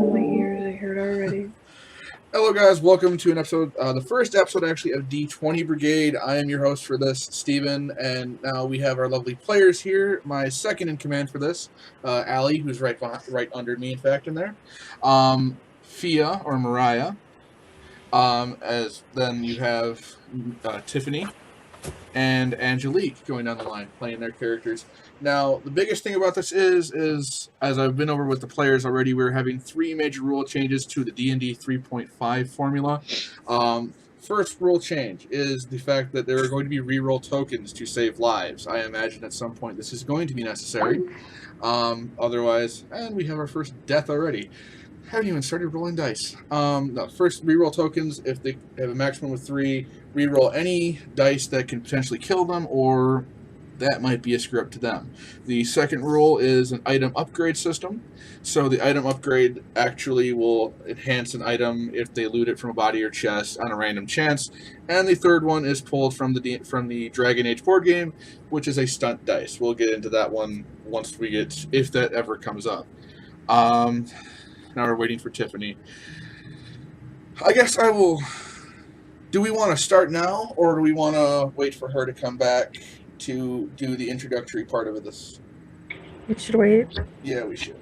Oh, my ears, I heard already. Hello, guys. Welcome to an episode, the first episode actually of D20 Brigade. I am your host for this, Steven, and now we have our lovely players here. My second in command for this, Allie, who's right under me, in fact, in there. Fia, or Mariah. As then you have Tiffany and Angelique going down the line, playing their characters. Now, the biggest thing about this is as I've been over with the players already, we're having 3 major rule changes to the D&D 3.5 formula. First rule change is the fact that there are going to be reroll tokens to save lives. I imagine at some point this is going to be necessary. Otherwise, and we have our first death already. Haven't even started rolling dice. No, first, reroll tokens. If they have a maximum of 3, reroll any dice that can potentially kill them, or that might be a screw up to them. The second rule is an item upgrade system. So the item upgrade actually will enhance an item if they loot it from a body or chest on a random chance. And the third one is pulled from the Dragon Age board game, which is a stunt dice. We'll get into that one once we get, if that ever comes up. Now we're waiting for Tiffany. I guess I will... Do we want to start now, or do we want to wait for her to come back to do the introductory part of this? We should wait. Yeah, we should.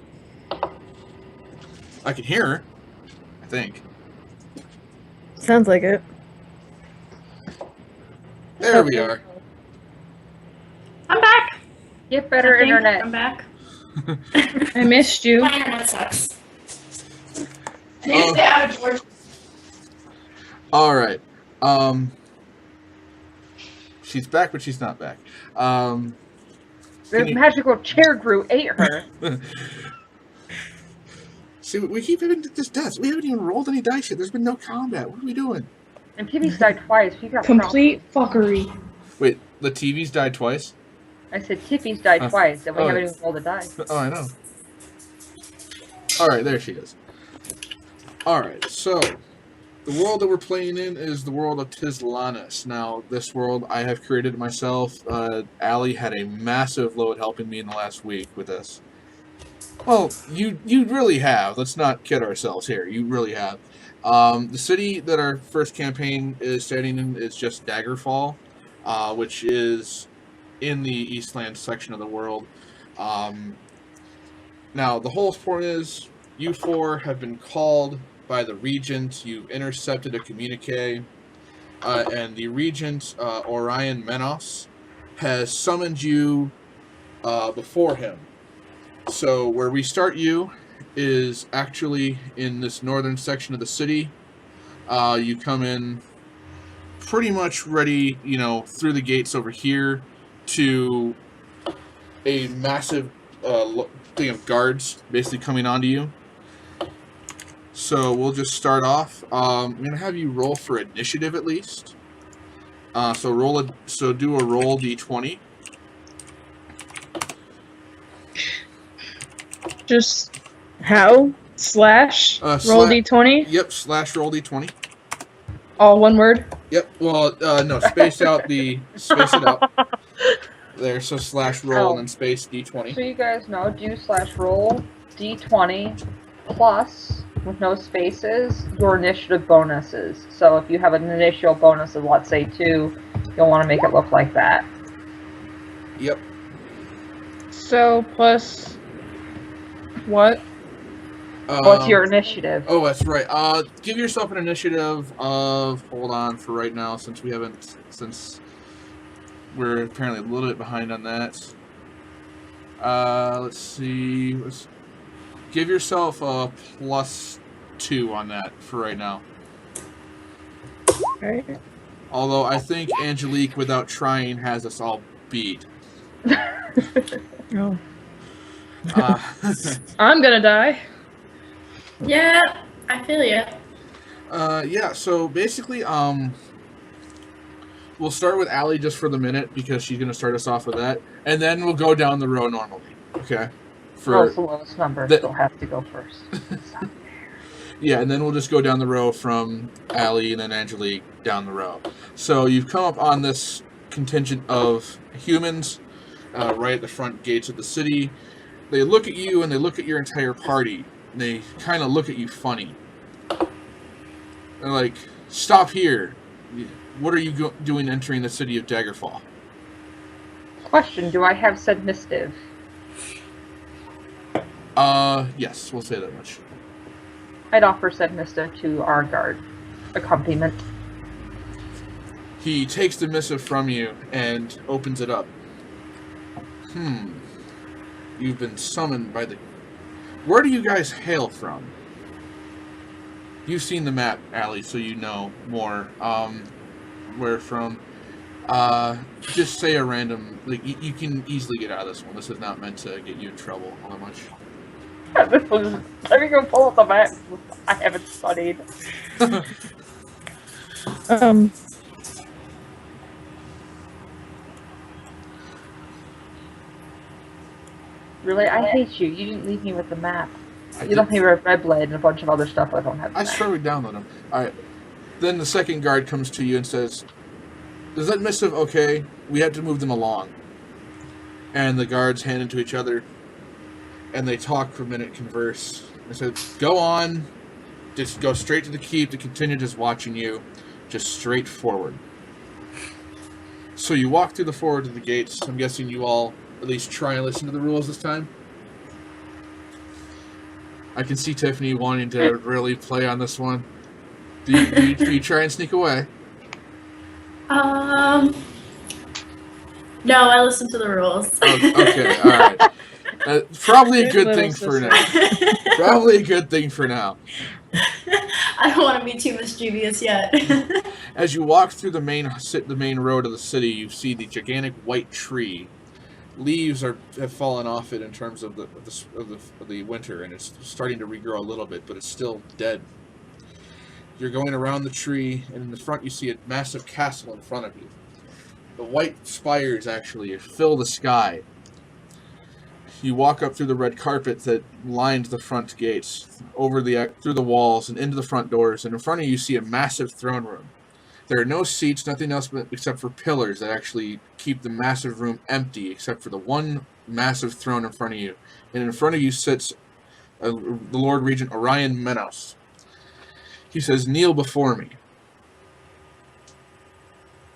I can hear her, I think. Sounds like it. There we are. I'm back. Get better internet. I'm back. I missed you. My internet sucks. I need to stay out of Georgia. All right. She's back, but she's not back. The magical chair grew ate her. See, we keep having this death. We haven't even rolled any dice yet. There's been no combat. What are we doing? And TV's died twice. You got Complete fuckery. Wait, the TV's died twice? I said Tiffy's died twice, and we haven't even rolled a die. Oh, I know. Alright, there she is. Alright, so the world that we're playing in is the world of Tizlanus. Now, this world I have created myself. Allie had a massive load helping me in the last week with this. Well, you really have. Let's not kid ourselves here. You really have. The city that our first campaign is standing in is just Dagger, which is in the Eastland section of the world. Now, the whole point is, you 4 have been called by the Regent. You've intercepted a communique, and the Regent, Orion Menos, has summoned you before him. So, where we start you is actually in this northern section of the city. You come in pretty much ready, through the gates over here to a massive thing of guards basically coming onto you. So we'll just start off. I'm going to have you roll for initiative at least. So do a roll D20. Just how? Slash? Roll D20? Yep, slash roll D20. All one word? Yep, well, no, space it out. There, so slash roll and then space D20. So you guys know, do slash roll D20 plus, with no spaces, your initiative bonuses. So if you have an initial bonus of, let's say, 2, you'll want to make it look like that. Yep. So, plus... what? What's your initiative? Oh, that's right. Give yourself an initiative of... Hold on for right now, since we're apparently a little bit behind on that. Let's see. Give yourself a +2 on that for right now. Alright. Although I think Angelique, without trying, has us all beat. Oh. I'm gonna die. Yeah, I feel ya. Yeah, so basically, we'll start with Allie just for the minute, because she's going to start us off with that, and then we'll go down the row normally, okay? The lowest number still has to go first. Yeah, and then we'll just go down the row from Allie and then Angelique down the row. So you've come up on this contingent of humans right at the front gates of the city. They look at you and they look at your entire party, And they kind of look at you funny. They're like, "Stop here. What are you doing entering the city of Daggerfall?" Question, do I have said missive? Yes, we'll say that much. I'd offer said missive to our guard. Accompaniment. He takes the missive from you and opens it up. You've been summoned by the... Where do you guys hail from? You've seen the map, Allie, so you know more. Where from? Just say a random... Like, you can easily get out of this one. This is not meant to get you in trouble all that much. This was... Let me go pull up the map. I haven't studied. Really? I hate you. You didn't leave me with the map. You left me with Red Blade and a bunch of other stuff I don't have. I started downloading them. Alright. Then the second guard comes to you and says, "Is that missive okay? We have to move them along." And the guards hand it to each other. And they talk for a minute, converse. They said, "Go on. Just go straight to the keep to continue just watching you. Just straight forward." So you walk through the forward to the gates. I'm guessing you all at least try and listen to the rules this time. I can see Tiffany wanting to really play on this one. Do you try and sneak away? No, I listen to the rules. Oh, okay, alright. Probably a good thing for now. Probably a good thing for now. I don't want to be too mischievous yet. As you walk through the main road of the city, you see the gigantic white tree. Leaves have fallen off it in terms of the winter, and it's starting to regrow a little bit, but it's still dead. You're going around the tree, and in the front you see a massive castle in front of you. The white spires actually fill the sky. You walk up through the red carpet that lines the front gates, through the walls and into the front doors, and in front of you see a massive throne room. There are no seats, nothing else except for pillars that actually keep the massive room empty, except for the one massive throne in front of you. And in front of you sits the Lord Regent Orion Menos. He says, "Kneel before me."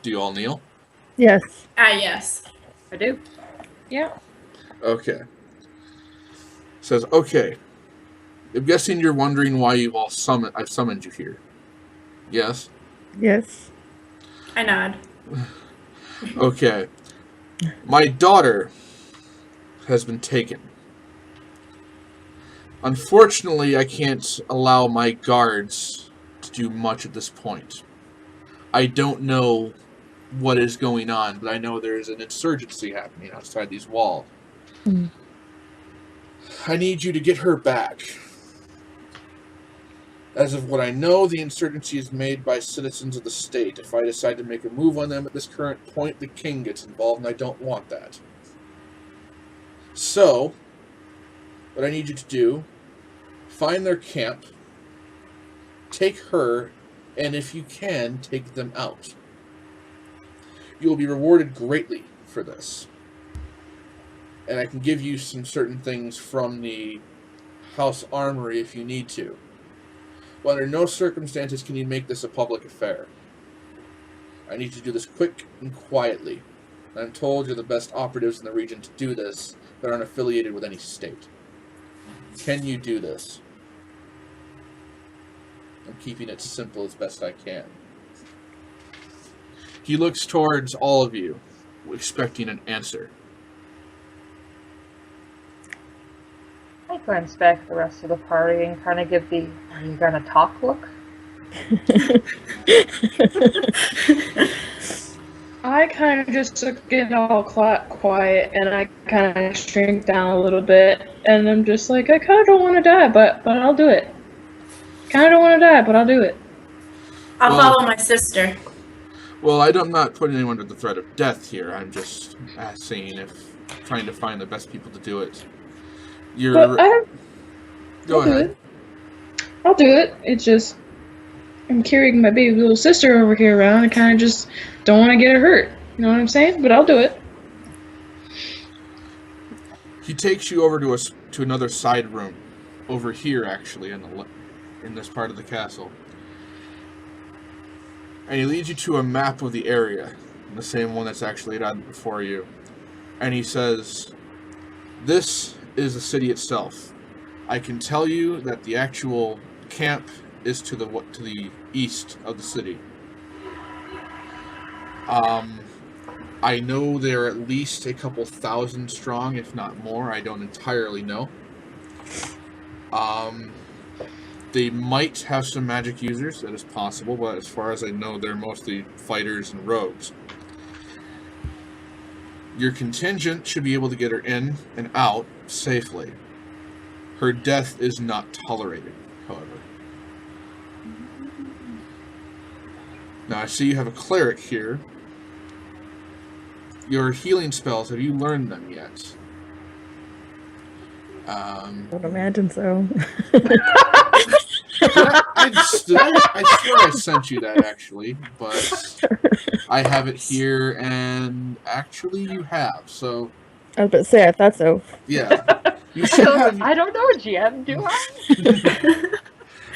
Do you all kneel? Yes. Yes. I do. Yeah. Okay. Says, "Okay. I'm guessing you're wondering why I've summoned you here. Yes? Yes. I nod. Okay. My daughter has been taken. Unfortunately, I can't allow my guards to do much at this point. I don't know what is going on, but I know there is an insurgency happening outside these walls. I need you to get her back. As of what I know, the insurgency is made by citizens of the state. If I decide to make a move on them at this current point, the king gets involved, and I don't want that. So, what I need you to do, find their camp, take her, and if you can, take them out. You will be rewarded greatly for this. And I can give you some certain things from the House Armory if you need to. But under no circumstances can you make this a public affair. I need you to do this quick and quietly. And I'm told you're the best operatives in the region to do this that aren't affiliated with any state. Can you do this? I'm keeping it simple as best I can. He looks towards all of you, expecting an answer. I glance back at the rest of the party and kind of give the, "Are you gonna talk?" look. I kind of just get all quiet, and I kind of shrink down a little bit, and I'm just like, I kind of don't want to die, but I'll do it. Kind of don't want to die, but I'll do it. I'll follow my sister. Well, I'm not putting anyone under the threat of death here. I'm just trying to find the best people to do it. Go ahead. I'll do it. It's just, I'm carrying my baby little sister over here around and kind of just don't want to get her hurt. You know what I'm saying? But I'll do it. He takes you over to another side room. over here, actually, in this part of the castle. And he leads you to a map of the area, the same one that's actually laid before you. And he says, "This is the city itself. I can tell you that the actual camp is to the east of the city. I know they're at least a couple thousand strong, if not more. I don't entirely know. They might have some magic users, that is possible, but as far as I know, they're mostly fighters and rogues. Your contingent should be able to get her in and out safely. Her death is not tolerated, however. Now, I see you have a cleric here. Your healing spells, have you learned them yet? I would imagine so. I swear I sent you that, actually, but I have it here, and actually you have, so... I was about to say, I thought so. Yeah. You should have... I don't know, GM, do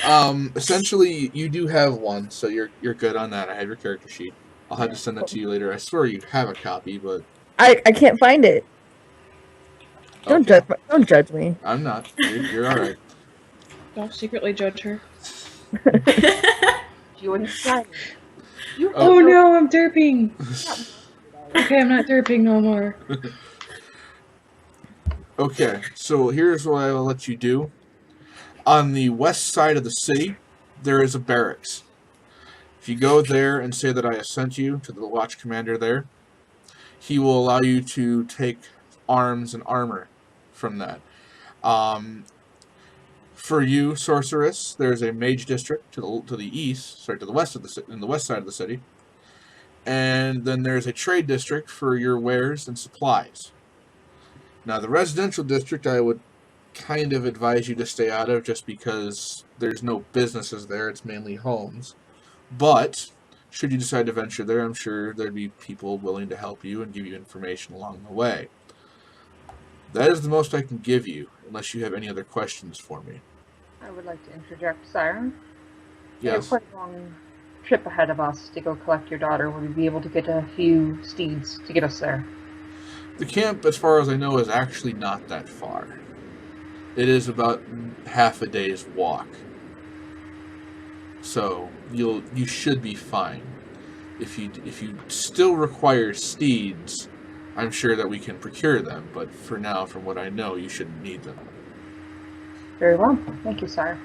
I? Essentially, you do have one, so you're good on that. I have your character sheet. I'll have to send that to you later. I swear you have a copy, but... I can't find it. Okay. Don't judge me. I'm not. You're alright. Don't secretly judge her. You inside. Oh no, I'm derping! Okay, I'm not derping no more. Okay, so here's what I will let you do. On the west side of the city, there is a barracks. If you go there and say that I have sent you to the watch commander there, he will allow you to take arms and armor from that. For you, sorceress, there's a mage district to the east, sorry, to the west of the west side of the city, and then there's a trade district for your wares and supplies. Now, the residential district, I would kind of advise you to stay out of, just because there's no businesses there; it's mainly homes. But should you decide to venture there, I'm sure there'd be people willing to help you and give you information along the way. That is the most I can give you, unless you have any other questions for me. I would like to interject, Siren. Yes. We have quite a long trip ahead of us to go collect your daughter. Would we be able to get a few steeds to get us there? The camp, as far as I know, is actually not that far. It is about half a day's walk. So you should be fine. If you still require steeds, I'm sure that we can procure them, but for now, from what I know, you shouldn't need them. Very well. Thank you, sire.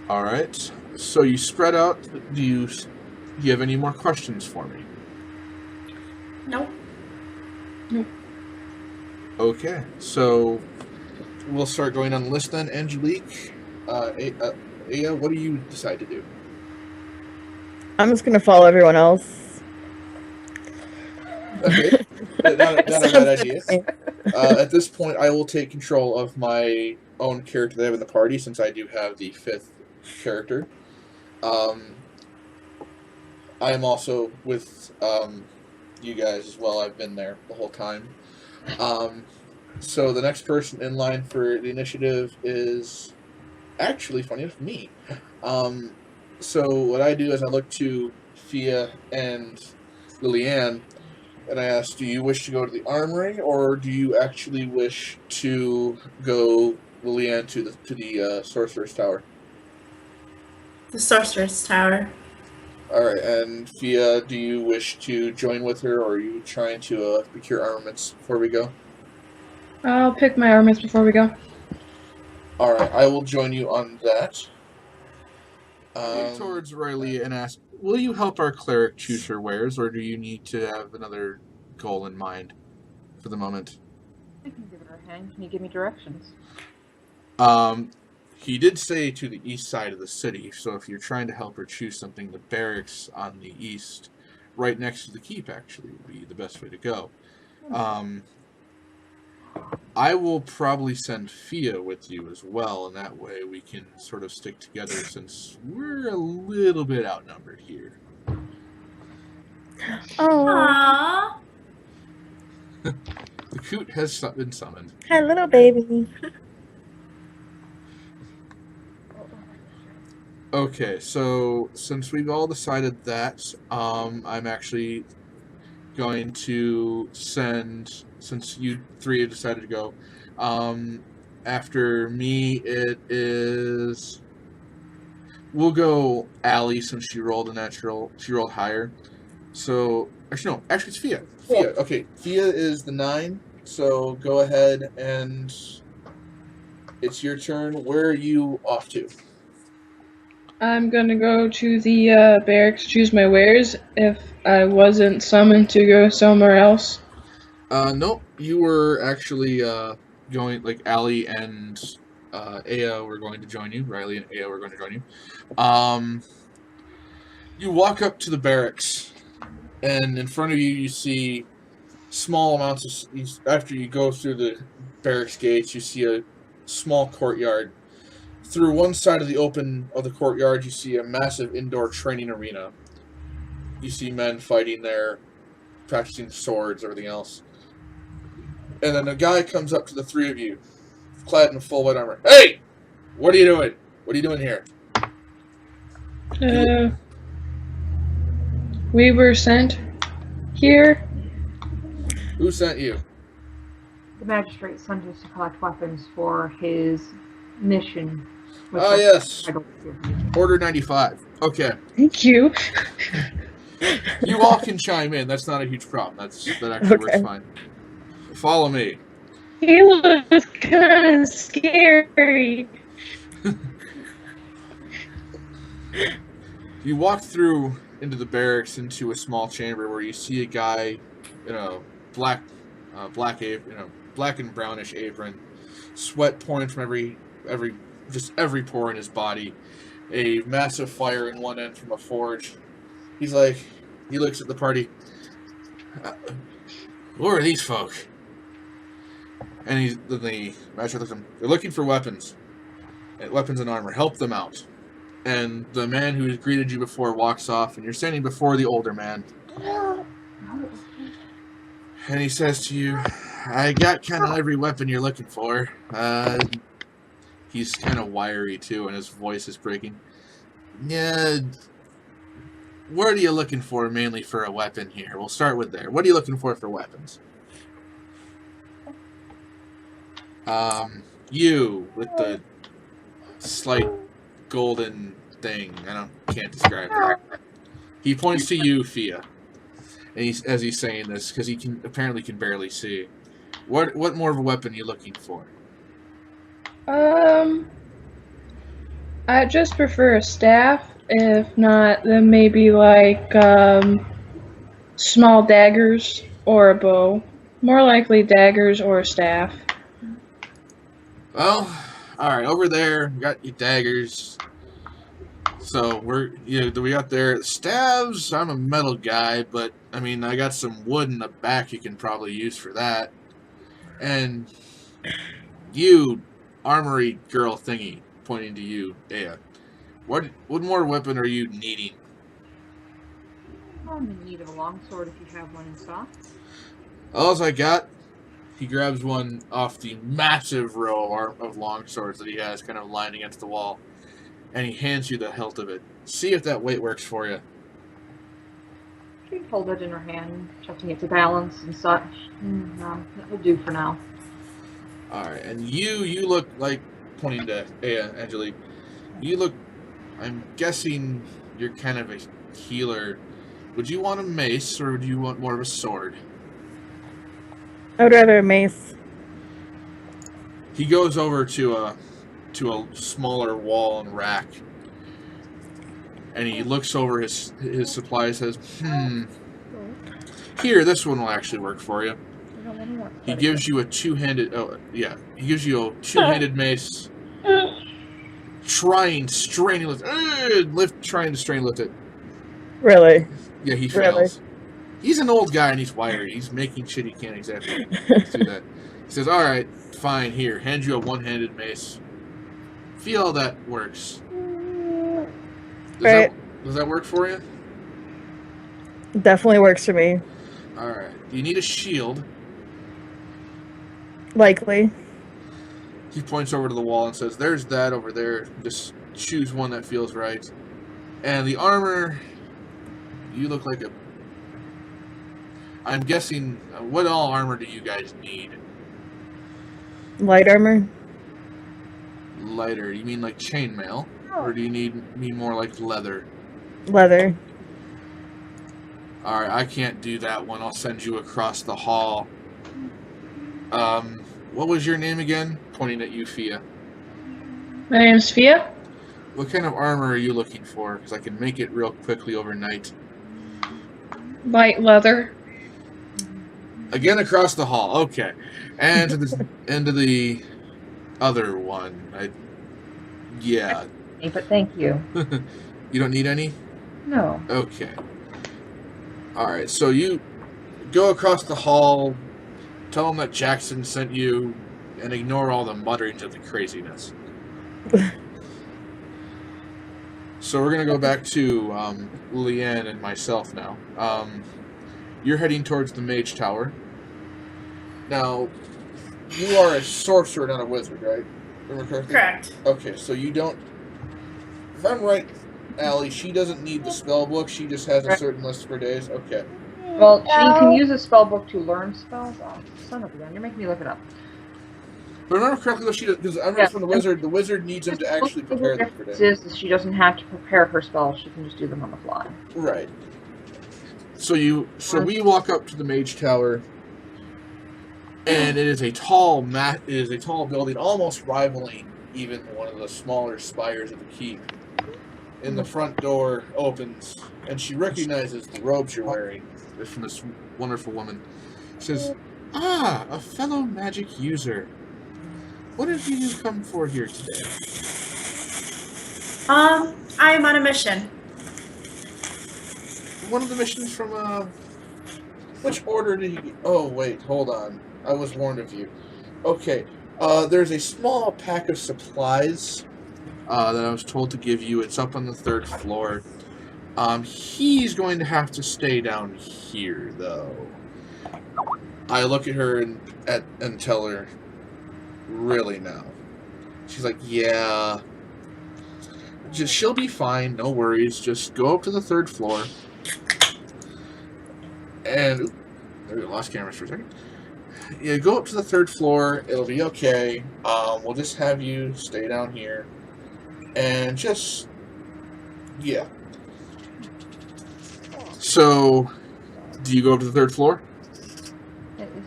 Alright, so you spread out. Do you have any more questions for me? Nope. Okay, so we'll start going on the list then. Angelique, Aya, what do you decide to do? I'm just gonna follow everyone else. Okay, not a bad idea. At this point, I will take control of my own character that I have in the party, since I do have the 5th character. I am also with you guys as well. I've been there the whole time. So the next person in line for the initiative is actually, funny enough, me. So what I do is I look to Fia and Lilianne, and I ask, do you wish to go to the armory, or do you actually wish to go, Lilianne, to the Sorcerer's Tower? The Sorcerer's Tower. Alright, and Fia, do you wish to join with her, or are you trying to procure armaments before we go? I'll pick my armaments before we go. Alright, I will join you on that. Towards Riley and ask, will you help our cleric choose her wares, or do you need to have another goal in mind for the moment? I can give her a hand. Can you give me directions? He did say to the east side of the city, so if you're trying to help her choose something, the barracks on the east, right next to the keep, actually, would be the best way to go. I will probably send Fia with you as well, and that way we can sort of stick together, since we're a little bit outnumbered here. Aww. The coot has been summoned. Hi, little baby. Okay, so since we've all decided that, I'm actually going to send, since you three have decided to go, after me it is, we'll go Allie since she rolled a natural, she rolled higher. So, actually no, actually it's Fia. Fia, okay, Fia is the 9, so go ahead and it's your turn. Where are you off to? I'm gonna go to the barracks to choose my wares if I wasn't summoned to go somewhere else. Nope. You were actually going, like, Allie and Aya were going to join you. Riley and Aya were going to join you. You walk up to the barracks, and in front of you, you see small amounts of. After you go through the barracks gates, you see a small courtyard. Through one side of the courtyard, you see a massive indoor training arena. You see men fighting there, practicing swords, everything else. And then a guy comes up to the three of you, clad in full white armor. Hey! What are you doing? What are you doing here? We were sent here. Who sent you? The magistrate sent us to collect weapons for his mission. Ah, yes. Order 95. Okay. Thank you. You all can chime in. That's not a huge problem. That actually works fine. Follow me. He looks kind of scary. You walk through into the barracks into a small chamber where you see a guy in a black and brownish apron, sweat pouring from every pore in his body, a massive fire in one end from a forge. He looks at the party. Who are these folk? And the magistrate looks at him. They're looking for weapons and armor. Help them out. And the man who greeted you before walks off, and you're standing before the older man. And he says to you, I got kind of every weapon you're looking for. He's kind of wiry, too, and his voice is breaking. Yeah, what are you looking for mainly for a weapon here? We'll start with there. What are you looking for weapons? You, with the slight golden thing. Can't describe it. He points to you, Fia. And as he's saying this, because he apparently can barely see. What more of a weapon are you looking for? I just prefer a staff. If not, then maybe like small daggers or a bow. More likely daggers or a staff. Well, alright, over there, we got your daggers. So, we got there staves. I'm a metal guy, but, I mean, I got some wood in the back you can probably use for that. And you, armory girl thingy, pointing to you, Aya. What more weapon are you needing? I'm in need of a longsword if you have one in stock. All I got. He grabs one off the massive row of long swords that he has kind of lying against the wall, and he hands you the hilt of it. See if that weight works for you. She hold it in her hand, checking it to balance and such. No, that will do for now. Alright, and you look like, pointing to Angelique, you look, I'm guessing you're kind of a healer. Would you want a mace, or would you want more of a sword? I would rather a mace. He goes over to a smaller wall and rack, and he looks over his supplies. Says, here, this one will actually work for you. He gives you a two-handed. Oh yeah, he gives you a two-handed mace. Trying to strain lift it. Really? Yeah, he fails. He's an old guy and he's wiry. He's making shit he can't exactly do that. He says, alright, fine, here. Hands you a one-handed mace. Feel how that works. Does that work for you? Definitely works for me. Alright. Do you need a shield? Likely. He points over to the wall and says, there's that over there. Just choose one that feels right. And the armor, you look like a... I'm guessing, what all armor do you guys need? Light armor? Lighter. You mean like chainmail? Or do you need more like leather? Leather. Alright, I can't do that one. I'll send you across the hall. What was your name again? Pointing at you, Fia. My name's Fia. What kind of armor are you looking for? Because I can make it real quickly overnight. Light leather. Again across the hall. Okay. And to the end of the other one. Yeah. But thank you. You don't need any? No. Okay. Alright, so you go across the hall, tell them that Jackson sent you, and ignore all the mutterings of the craziness. So we're going to go back to Leanne and myself now. You're heading towards the Mage Tower. Now, you are a sorcerer, not a wizard, right? Remember correctly? Correct. Okay, so you don't... If I'm right, Allie, she doesn't need the spell book. She just has a certain list for days. Okay. Well, she can use a spell book to learn spells. Oh, son of a gun, you're making me look it up. But remember correctly, though, she does, because I remember from the wizard needs him to actually prepare them for days. The difference is she doesn't have to prepare her spells. She can just do them on the fly. Right. So we walk up to the Mage Tower, and it is a tall building, almost rivaling even one of the smaller spires of the keep. And the front door opens, and she recognizes the robes you're wearing. It's from this wonderful woman. She says, "Ah, a fellow magic user. What have you come for here today?" I'm on a mission. One of the missions from, which order did you... Oh, wait, hold on. I was warned of you. Okay, there's a small pack of supplies that I was told to give you. It's up on the 3rd floor. He's going to have to stay down here, though. I look at her and tell her, "Really now?" She's like, "Yeah. She'll be fine, no worries. Just go up to the 3rd floor." And there we go, lost cameras for a second. Yeah, go up to the 3rd floor. It'll be okay. We'll just have you stay down here. And just, yeah. So, do you go up to the 3rd floor?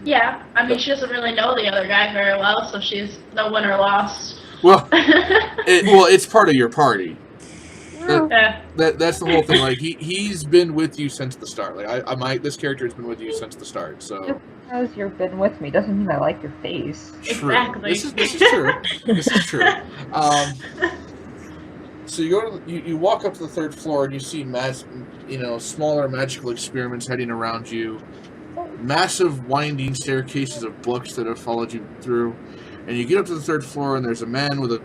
Yeah, I mean, she doesn't really know the other guy very well, so she's no win or loss. Well, it's part of your party. Yeah. That's the whole thing. Like he's been with you since the start. Like this character has been with you since the start. So because you've been with me doesn't mean I like your face. True. Exactly. This is true. This is true. So you walk up to the 3rd floor and you see smaller magical experiments heading around you. Massive winding staircases of books that have followed you through, and you get up to the 3rd floor and there's a man with a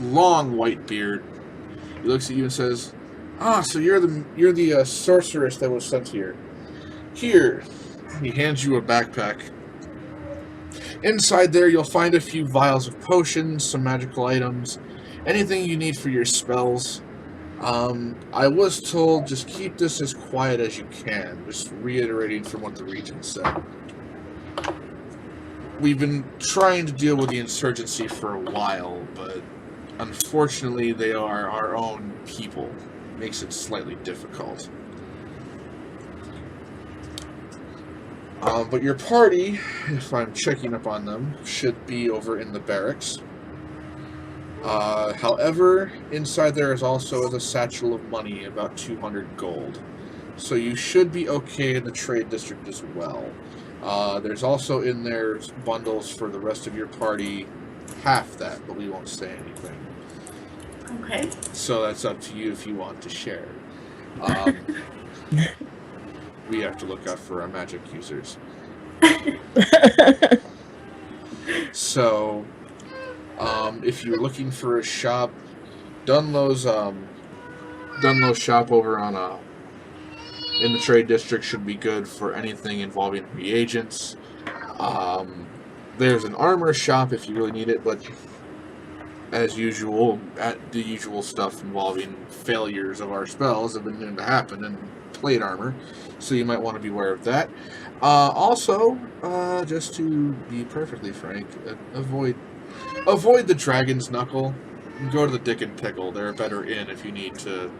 long white beard. He looks at you and says, "Ah, so you're the sorceress that was sent here. Here." He hands you a backpack. Inside there you'll find a few vials of potions, some magical items, anything you need for your spells. I was told just keep this as quiet as you can, just reiterating from what the Regent said. We've been trying to deal with the insurgency for a while, but unfortunately they are our own people. Makes it slightly difficult. But your party, if I'm checking up on them, should be over in the barracks. However, inside there is also a satchel of money, about 200 gold. So you should be okay in the trade district as well. There's also in there bundles for the rest of your party, half that, but we won't say anything. Okay. So that's up to you if you want to share. We have to look out for our magic users. So... if you're looking for a shop, Dunlow's shop over on in the trade district should be good for anything involving reagents. There's an armor shop if you really need it, but as usual, at the usual stuff involving failures of our spells have been known to happen in plate armor, so you might want to be aware of that. Also, just to be perfectly frank, avoid the Dragon's Knuckle. Go to the Dick and Pickle. They're a better inn if you need to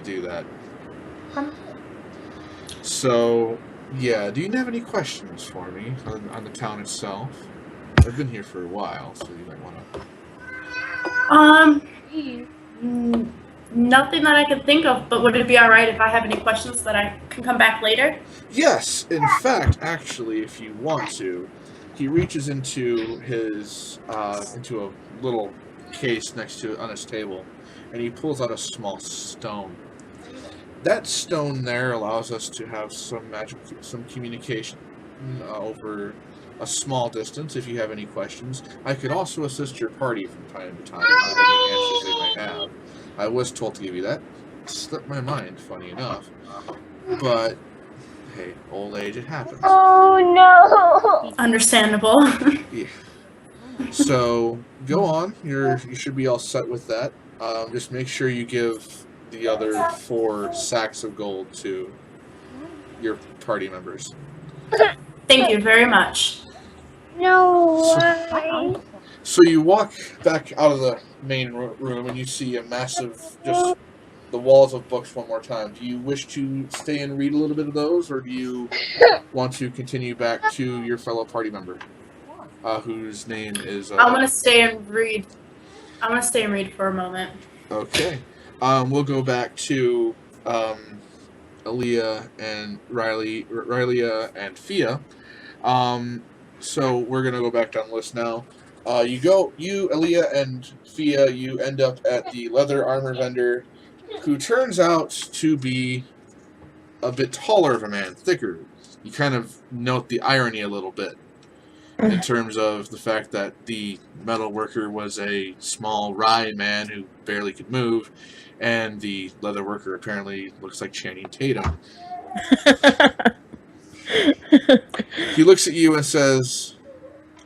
do that. So, yeah. Do you have any questions for me on the town itself? I've been here for a while, so you might want to. Nothing that I can think of, but would it be alright if I have any questions that I can come back later? Yes, in fact, actually, if you want to. He reaches into his, into a little case next to it on his table, and he pulls out a small stone. That stone there allows us to have some communication over a small distance if you have any questions. I could also assist your party from time to time with any answers they might have. I was told to give you that. It slipped my mind, funny enough. But, hey, old age, it happens. Oh, no! Understandable. Yeah. So, go on. You should be all set with that. Just make sure you give the other 4 sacks of gold to your party members. Thank you very much. No. So you walk back out of the main room and you see a massive, just the walls of books one more time. Do you wish to stay and read a little bit of those, or do you want to continue back to your fellow party member, whose name is... I want to stay and read. I want to stay and read for a moment. Okay. We'll go back to Aaliyah and Rylia and Fia. So we're gonna go back down the list now. You, Aaliyah and Fia, you end up at the leather armor vendor, who turns out to be a bit taller of a man, thicker. You kind of note the irony a little bit in terms of the fact that the metal worker was a small, wry man who barely could move, and the leather worker apparently looks like Channing Tatum. He looks at you and says,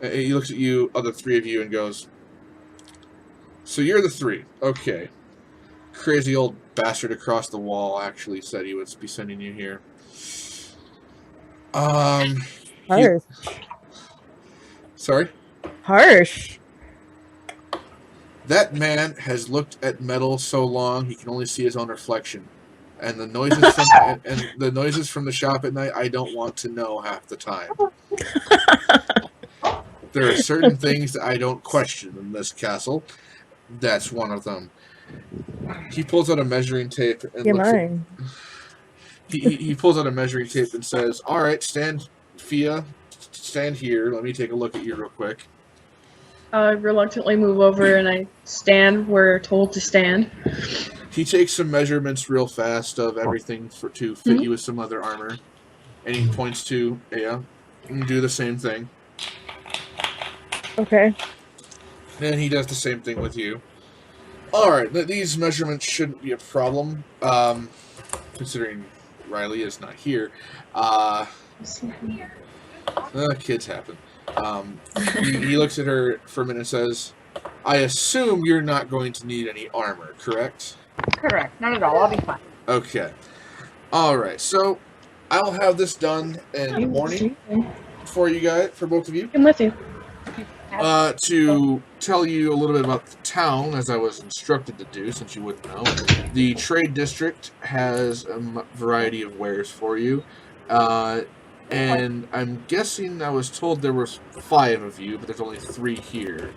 he looks at you, other 3 of you, and goes, "So you're the 3. Okay. Crazy old bastard across the wall actually said he would be sending you here. Harsh. Sorry? Harsh. That man has looked at metal so long he can only see his own reflection. And the noises from the shop at night, I don't want to know half the time. There are certain things that I don't question in this castle. That's one of them." He pulls out a measuring tape and he pulls out a measuring tape and says, "All right, Fia, stand here. Let me take a look at you real quick." I reluctantly move over and I stand where told to stand. He takes some measurements real fast of everything to fit you with some other armor, and he points to Aya and do the same thing. Okay. And he does the same thing with you. Alright, these measurements shouldn't be a problem, considering Riley is not here. Kids happen. He looks at her for a minute and says, "I assume you're not going to need any armor, correct?" Correct. Not at all. I'll be fine. Okay. Alright, so I'll have this done in the morning for you guys, for both of you. I'm with you. To tell you a little bit about the town, as I was instructed to do, since you wouldn't know, the trade district has a variety of wares for you. And I'm guessing, I was told there were 5 of you, but there's only 3 here.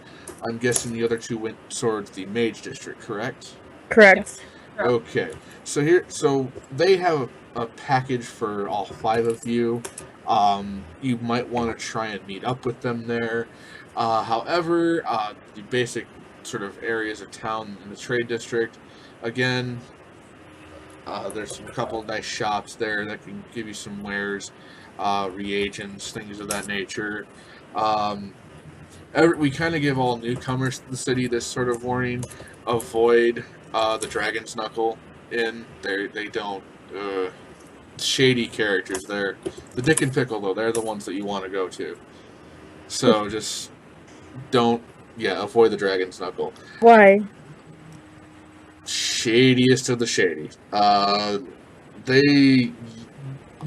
I'm guessing the other 2 went towards the mage district, correct? Correct. Okay. So they have a package for all 5 of you. You might want to try and meet up with them there. However, the basic sort of areas of town in the trade district, again, there's a couple of nice shops there that can give you some wares, reagents, things of that nature. We kind of give all newcomers to the city this sort of warning: avoid the Dragon's Knuckle Inn. They don't. Shady characters there. The Dick and Pickle, though, they're the ones that you want to go to. So just don't Yeah, avoid the dragon's knuckle. Why? Shadiest of the shady.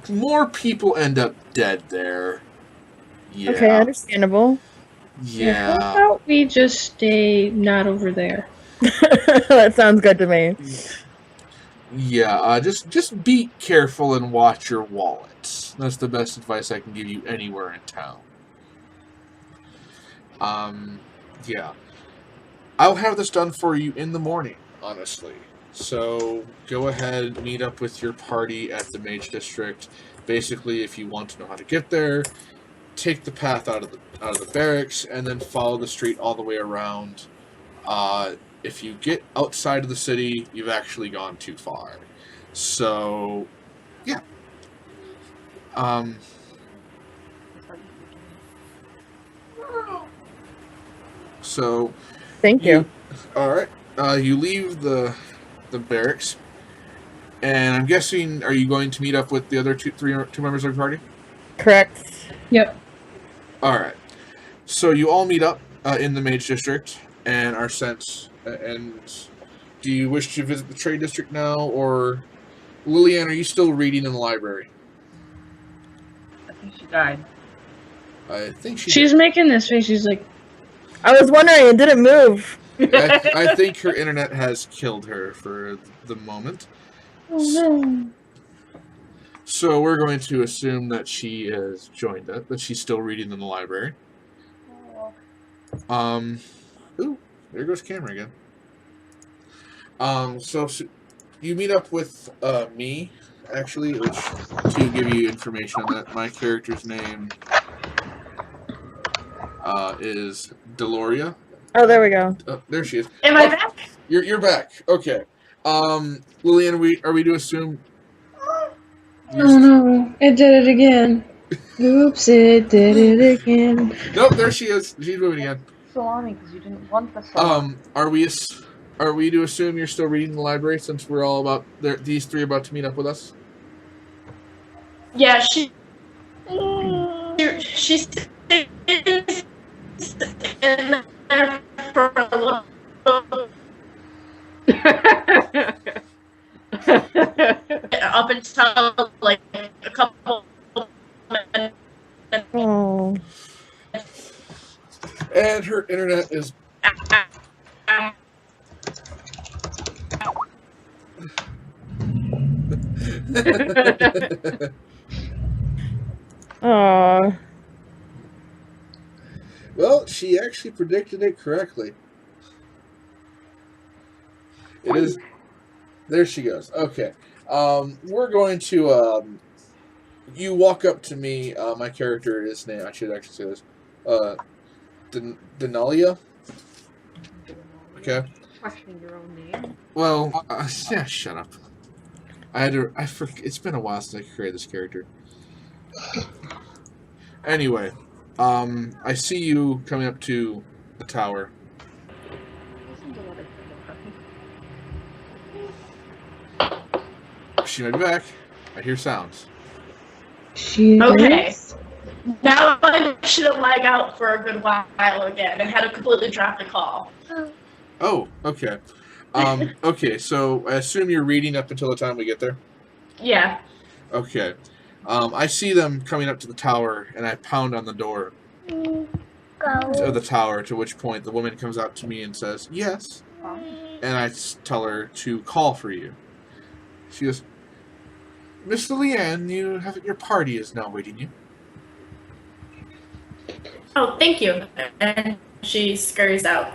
More people end up dead there. Yeah. Okay, understandable. Yeah. How about we just stay not over there? That sounds good to me. Yeah, just be careful and watch your wallets. That's the best advice I can give you anywhere in town. Yeah. I'll have this done for you in the morning, honestly. So go ahead, meet up with your party at the Mage District. Basically, if you want to know how to get there, take the path out of the barracks and then follow the street all the way around. If you get outside of the city, you've actually gone too far. So, yeah. So. Thank you. All right. You leave the barracks, and I'm guessing, are you going to meet up with the other two members of your party? Correct. Yep. All right. So you all meet up in the Mage District and are sent. And do you wish to visit the Trade District now, or Lillian? Are you still reading in the library? I think she died. I think she's making this face. She's like, I was wondering, it didn't move. I think her internet has killed her for the moment. oh no. So we're going to assume that she has joined us, that she's still reading in the library. Ooh, there goes camera again. So you meet up with me, actually, to give you information on that. My character's name is Deloria. Oh, there we go. Oh, there she is. Am I back? You're back. Okay. Lillian, are we to assume? Oh no, it did it again. Oops, it did it again. Nope, there she is. She's moving again. Salami, because you didn't want the salami. Are we to assume you're still reading the library since we're all these three about to meet up with us? Yeah, she's in there for a little. Up until like a couple minutes. Oh. And her internet is. Aw. Well, she actually predicted it correctly. It is. There she goes. Okay. We're going to. You walk up to me. My character, his name. I should actually say this. Denalia. Okay. Questioning your own name. Well, yeah. Shut up. It's been a while since I created this character. Anyway, I see you coming up to the tower. She might be back. I hear sounds. She Okay. is? Now I should lag out for a good while again and had to completely drop the call. Oh, okay. Okay, so I assume you're reading up until the time we get there? Yeah. Okay. I see them coming up to the tower, and I pound on the door of the tower, to which point the woman comes out to me and says, yes. And I tell her to call for you. She goes, Miss Leanne, your party is now waiting you. Oh, thank you. And she scurries out.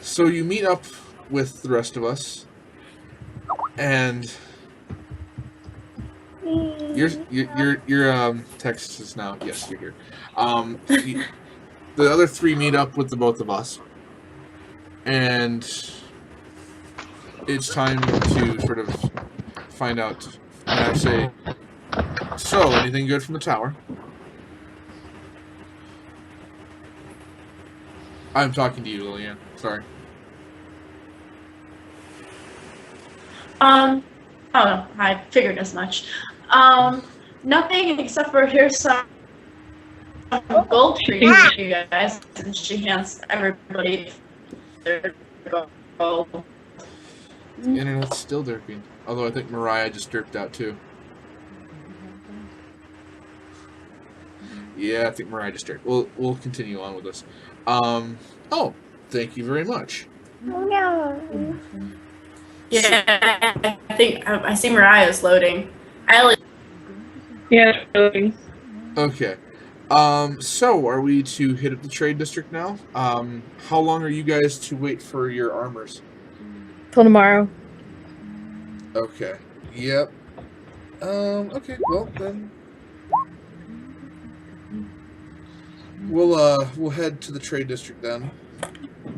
So you meet up with the rest of us, and your text is now, yes, you're here. The other three meet up with the both of us, and it's time to sort of find out. And I say, so, anything good from the tower? I'm talking to you, Lillian. Sorry. Oh, I figured as much. Nothing except for here's some gold for you guys, and she hands everybody their gold. The internet's still derping. Although I think Mariah just derped out too. Yeah, I think Mariah just derped. We'll continue on with this. Oh, thank you very much. No. Yeah, I think I see Mariah's loading. Yeah, loading. Okay. So are we to hit up the trade district now? How long are you guys to wait for your armors? Till tomorrow. Okay. Yep. Okay, well then we'll head to the trade district then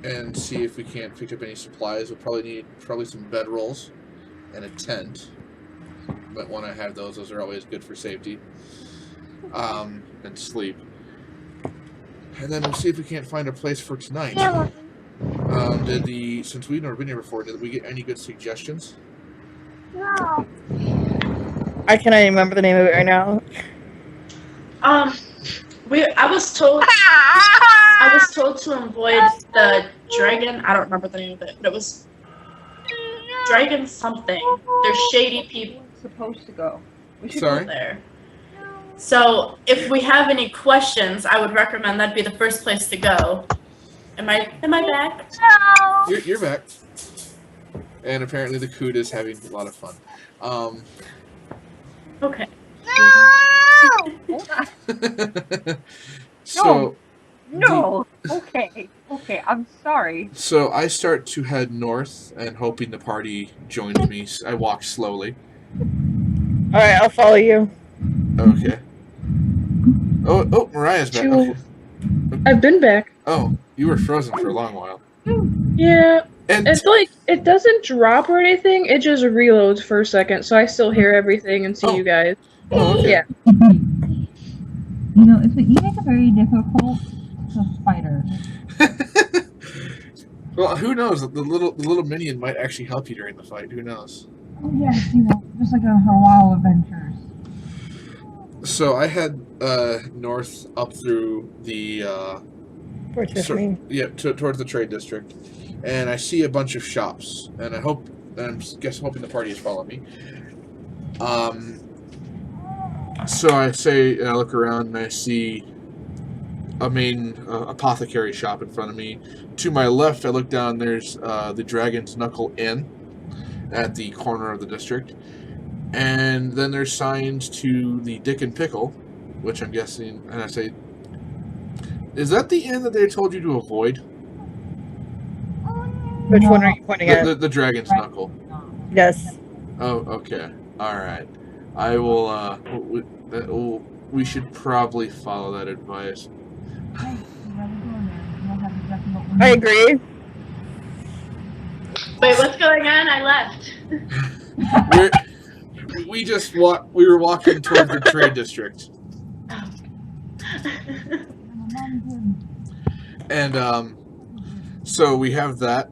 and see if we can't pick up any supplies. We'll probably need some bedrolls and a tent. Might want to have those. Those are always good for safety. And sleep. And then we'll see if we can't find a place for tonight. Since we've never been here before, did we get any good suggestions? No. I cannot remember the name of it right now. I was told to avoid the dragon. I don't remember the name of it, but it was dragon something. They're shady people. Supposed to go. We should go there. So if we have any questions, I would recommend that'd be the first place to go. Am I back? No. You're back. And apparently the Coot is having a lot of fun. Okay. So No. Okay. I'm sorry. So I start to head north and hoping the party joins me. I walk slowly. Alright, I'll follow you. Okay. Oh, Mariah's back. Okay. I've been back. Oh, you were frozen for a long while. Yeah. And It's like, it doesn't drop or anything, it just reloads for a second, so I still hear everything and see you guys. oh, okay. Yeah. You know, you make a very difficult fighter. Well, who knows? The little minion might actually help you during the fight. Who knows? Oh yes, you know, just like a Harwao Adventures. So I head north up through the towards the trade district, and I see a bunch of shops, and I'm hoping the party is following me. So I look around and I see a main apothecary shop in front of me. To my left, I look down. There's the Dragon's Knuckle Inn at the corner of the district. And then there's signs to the Dick and Pickle, which I'm guessing, and I say, is that the inn that they told you to avoid? Which one are you pointing at? The Dragon's Knuckle. Yes. Oh, okay. Alright. I will, we should probably follow that advice. I agree. Wait, what's going on? I left. We were walking toward the trade district. And, so we have that.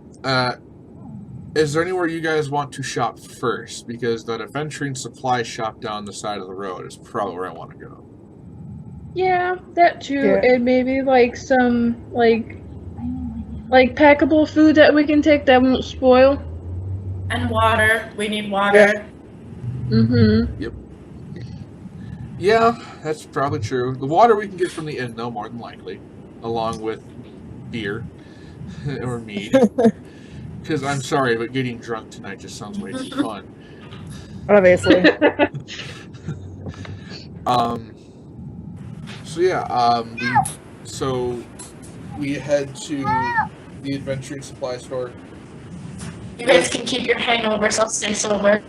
Is there anywhere you guys want to shop first? Because that adventuring supply shop down the side of the road is probably where I want to go. Yeah, that too. Yeah. And maybe like some like packable food that we can take that won't spoil. And water. We need water. Mm-hmm. Yep. Yeah, that's probably true. The water we can get from the inn, though, more than likely, along with beer or mead. Because I'm sorry, but getting drunk tonight just sounds way too fun. Obviously. So yeah, we head to the adventuring supply store. You guys can keep your hangovers. I'll stay sober.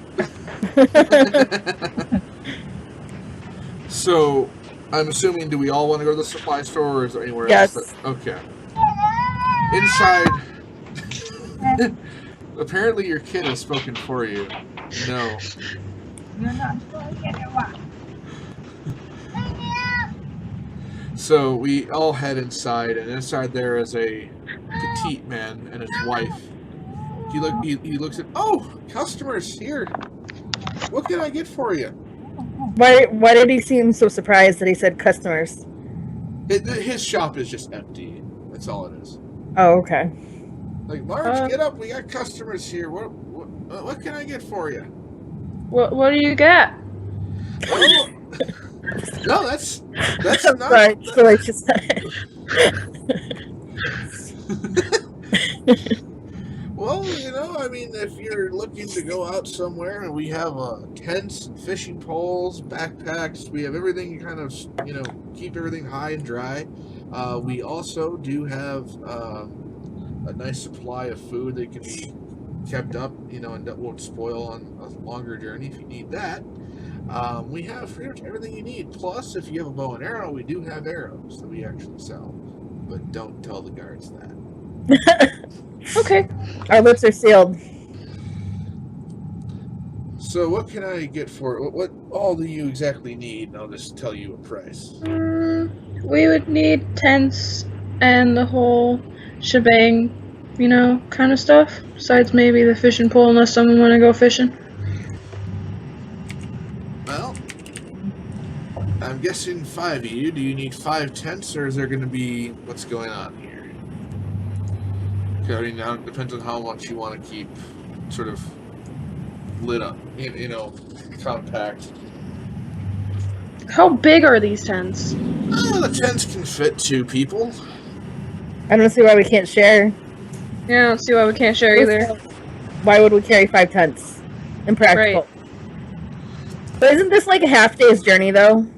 So, I'm assuming, do we all want to go to the supply store, or is there anywhere Yes. else? Okay. Inside. Apparently, your kid has spoken for you. No. You're not going to get it right. So we all head inside, and inside there is a petite man and his wife. He looks at, oh, customers here. What can I get for you? Why did he seem so surprised that he said customers? His shop is just empty. That's all it is. Oh, okay. Like, Marge, get up. We got customers here. What can I get for you? What do you got? Oh, no, that's not. Sorry, that's what I just said. Well, I mean, if you're looking to go out somewhere, we have tents, and fishing poles, backpacks. We have everything to kind of, keep everything high and dry. We also do have a nice supply of food that can be kept up, and that won't spoil on a longer journey if you need that. We have pretty much everything you need. Plus, if you have a bow and arrow, we do have arrows that we actually sell. But don't tell the guards that. Okay. Our lips are sealed. So what can I get for what all do you exactly need? And I'll just tell you a price. We would need tents and the whole shebang, kind of stuff. Besides maybe the fishing pole, unless someone want to go fishing. Well, I'm guessing 5 of you. Do you need 5 tents, or is there going to be what's going on here? I mean, now it depends on how much you want to keep sort of lit up, compact. How big are these tents? The tents can fit 2 people. I don't see why we can't share. Yeah, I don't see why we can't share either. Why would we carry 5 tents? Impractical. Right. But isn't this like a half day's journey, though?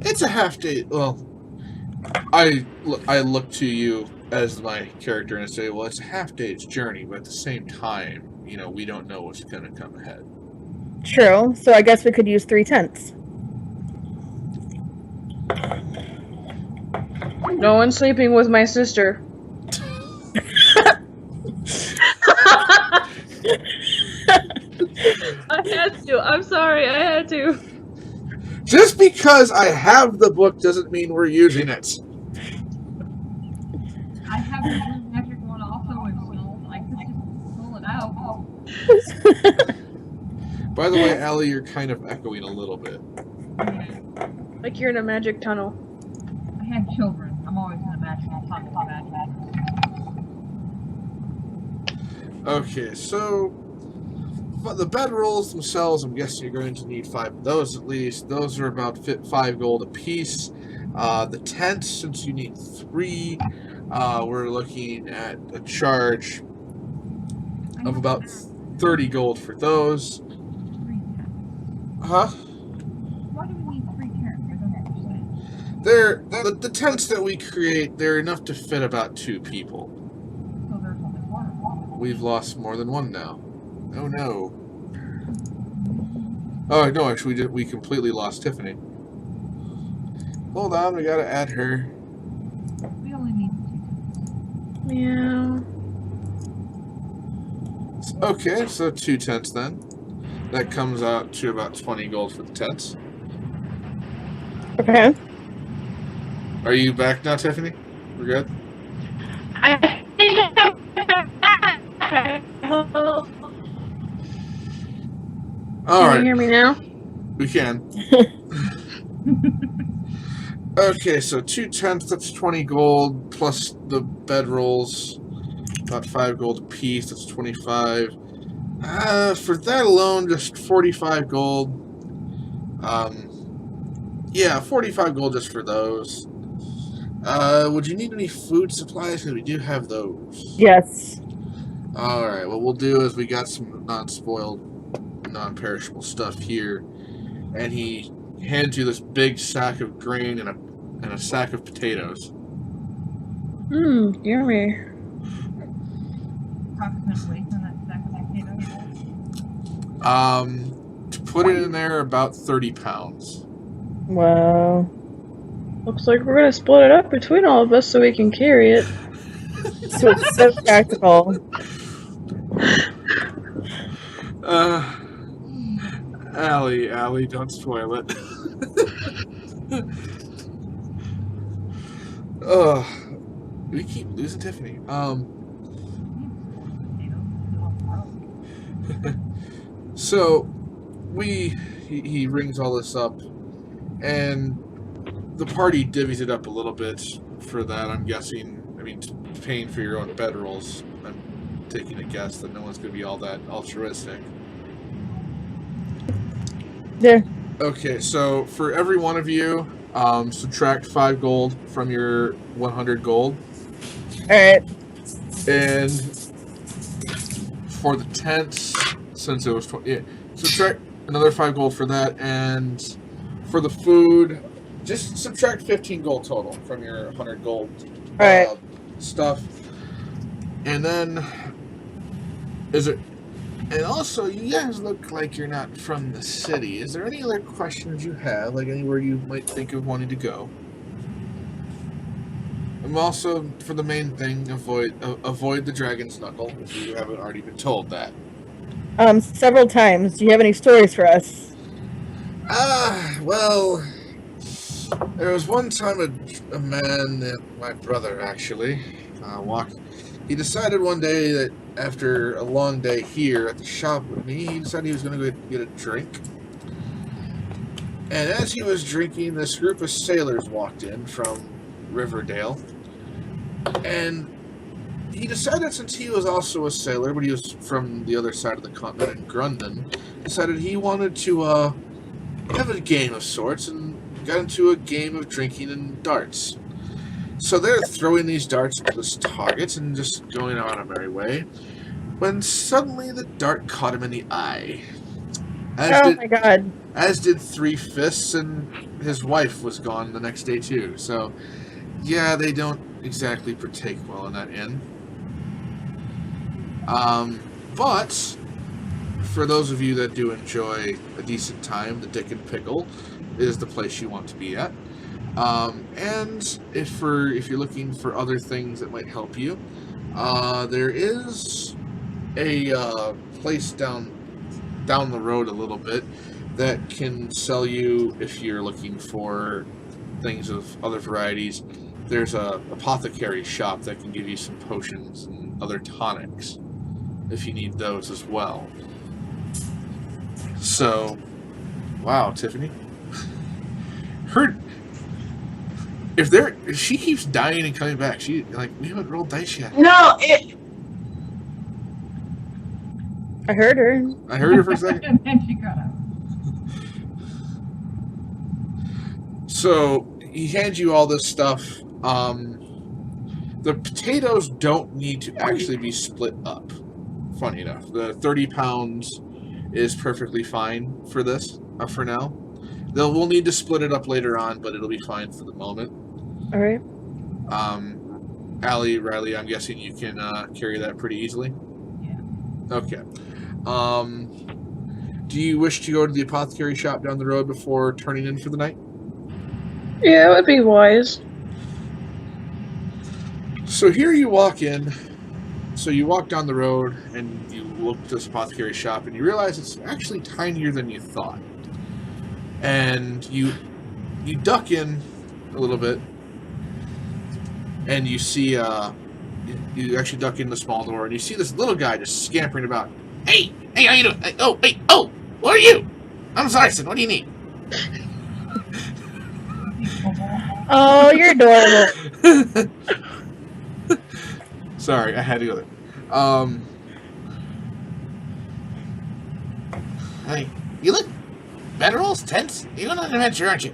It's a half day. Well, I look to you as my character and say, well, it's a half day's journey, but at the same time, we don't know what's going to come ahead. True. So I guess we could use 3 tents. No one's sleeping with my sister. I had to. I'm sorry. I had to. Just because I have the book doesn't mean we're using it. I have a magic one also, and so I could just pull it out. By the way, Allie, you're kind of echoing a little bit. Like you're in a magic tunnel. I have children. I'm always in a magical tunnel. Okay, so but the bedrolls themselves, I'm guessing you're going to need 5 of those at least. Those are about 5 gold apiece. The tents, since you need 3, we're looking at a charge of about 30 gold for those. 3 tents. Huh? Why do we need 3 tents? I don't understand. They're the tents that we create. They're enough to fit about 2 people. So there's only 1. We've lost more than 1 now. Oh no. Oh no, actually we completely lost Tiffany. Hold on, we gotta add her. We only need 2 tents. Yeah. Okay, so 2 tents then. That comes out to about 20 gold for the tents. Okay. Are you back now, Tiffany? We're good? I think All Can right. you hear me now? We can. Okay, so 2 tents, that's 20 gold, plus the bedrolls, about 5 gold a piece, that's 25. For that alone, just 45 gold. Yeah, 45 gold just for those. Would you need any food supplies? Because we do have those. Yes. Alright, what we'll do is we got some non-spoiled, non-perishable stuff here. And he hands you this big sack of grain and a sack of potatoes. Yummy. Approximate weight on that sack of potatoes? To put it in there, about 30 pounds. Wow. Looks like we're gonna split it up between all of us so we can carry it. So it's so practical. Allie, don't spoil it. We keep losing Tiffany. So he rings all this up, and the party divvies it up a little bit for that, I'm guessing. I mean, paying for your own bedrolls. I'm taking a guess that no one's going to be all that altruistic. Yeah. Okay, so for every one of you, subtract 5 gold from your 100 gold. Alright. And for the tents, since it was 20, yeah, subtract another 5 gold for that. And for the food, just subtract 15 gold total from your 100 gold stuff. And then, and also, you guys look like you're not from the city. Is there any other questions you have, like anywhere you might think of wanting to go? And also, for the main thing, avoid the dragon's knuckle, if you haven't already been told that. Several times. Do you have any stories for us? Well, there was one time a man, my brother actually, he decided one day that after a long day here at the shop with me, he decided he was going to go get a drink. And as he was drinking, this group of sailors walked in from Riverdale. And he decided, since he was also a sailor, but he was from the other side of the continent in Grundon, decided he wanted to have a game of sorts, and got into a game of drinking and darts. So they're throwing these darts at this target and just going on a merry way, when suddenly the dart caught him in the eye. My god. As did 3 fists, and his wife was gone the next day too. So, yeah, they don't exactly partake well in that inn. But for those of you that do enjoy a decent time, the Dick and Pickle is the place you want to be at. And if you're looking for other things that might help you, there is a place down the road a little bit that can sell you, if you're looking for things of other varieties. There's a apothecary shop that can give you some potions and other tonics if you need those as well. So, wow, Tiffany. If she keeps dying and coming back, we haven't rolled dice yet. No, I heard her. I heard her for a second. And then she got out. So he hands you all this stuff. The potatoes don't need to actually be split up. Funny enough, the 30 pounds is perfectly fine for this, for now. We'll need to split it up later on, but it'll be fine for the moment. All right. Allie, Riley, I'm guessing you can carry that pretty easily? Yeah. Okay. Do you wish to go to the apothecary shop down the road before turning in for the night? Yeah, it would be wise. So here you walk in. So you walk down the road and you look at this apothecary shop and you realize it's actually tinier than you thought. And you duck in a little bit and you see you actually duck in the small door and you see this little guy just scampering about. Hey, how you doing? What are you? I'm Zarson. What do you need? Oh, you're adorable. Sorry, I had to go there. Hey, you look bedrolls, tents? You're on an adventure, aren't you?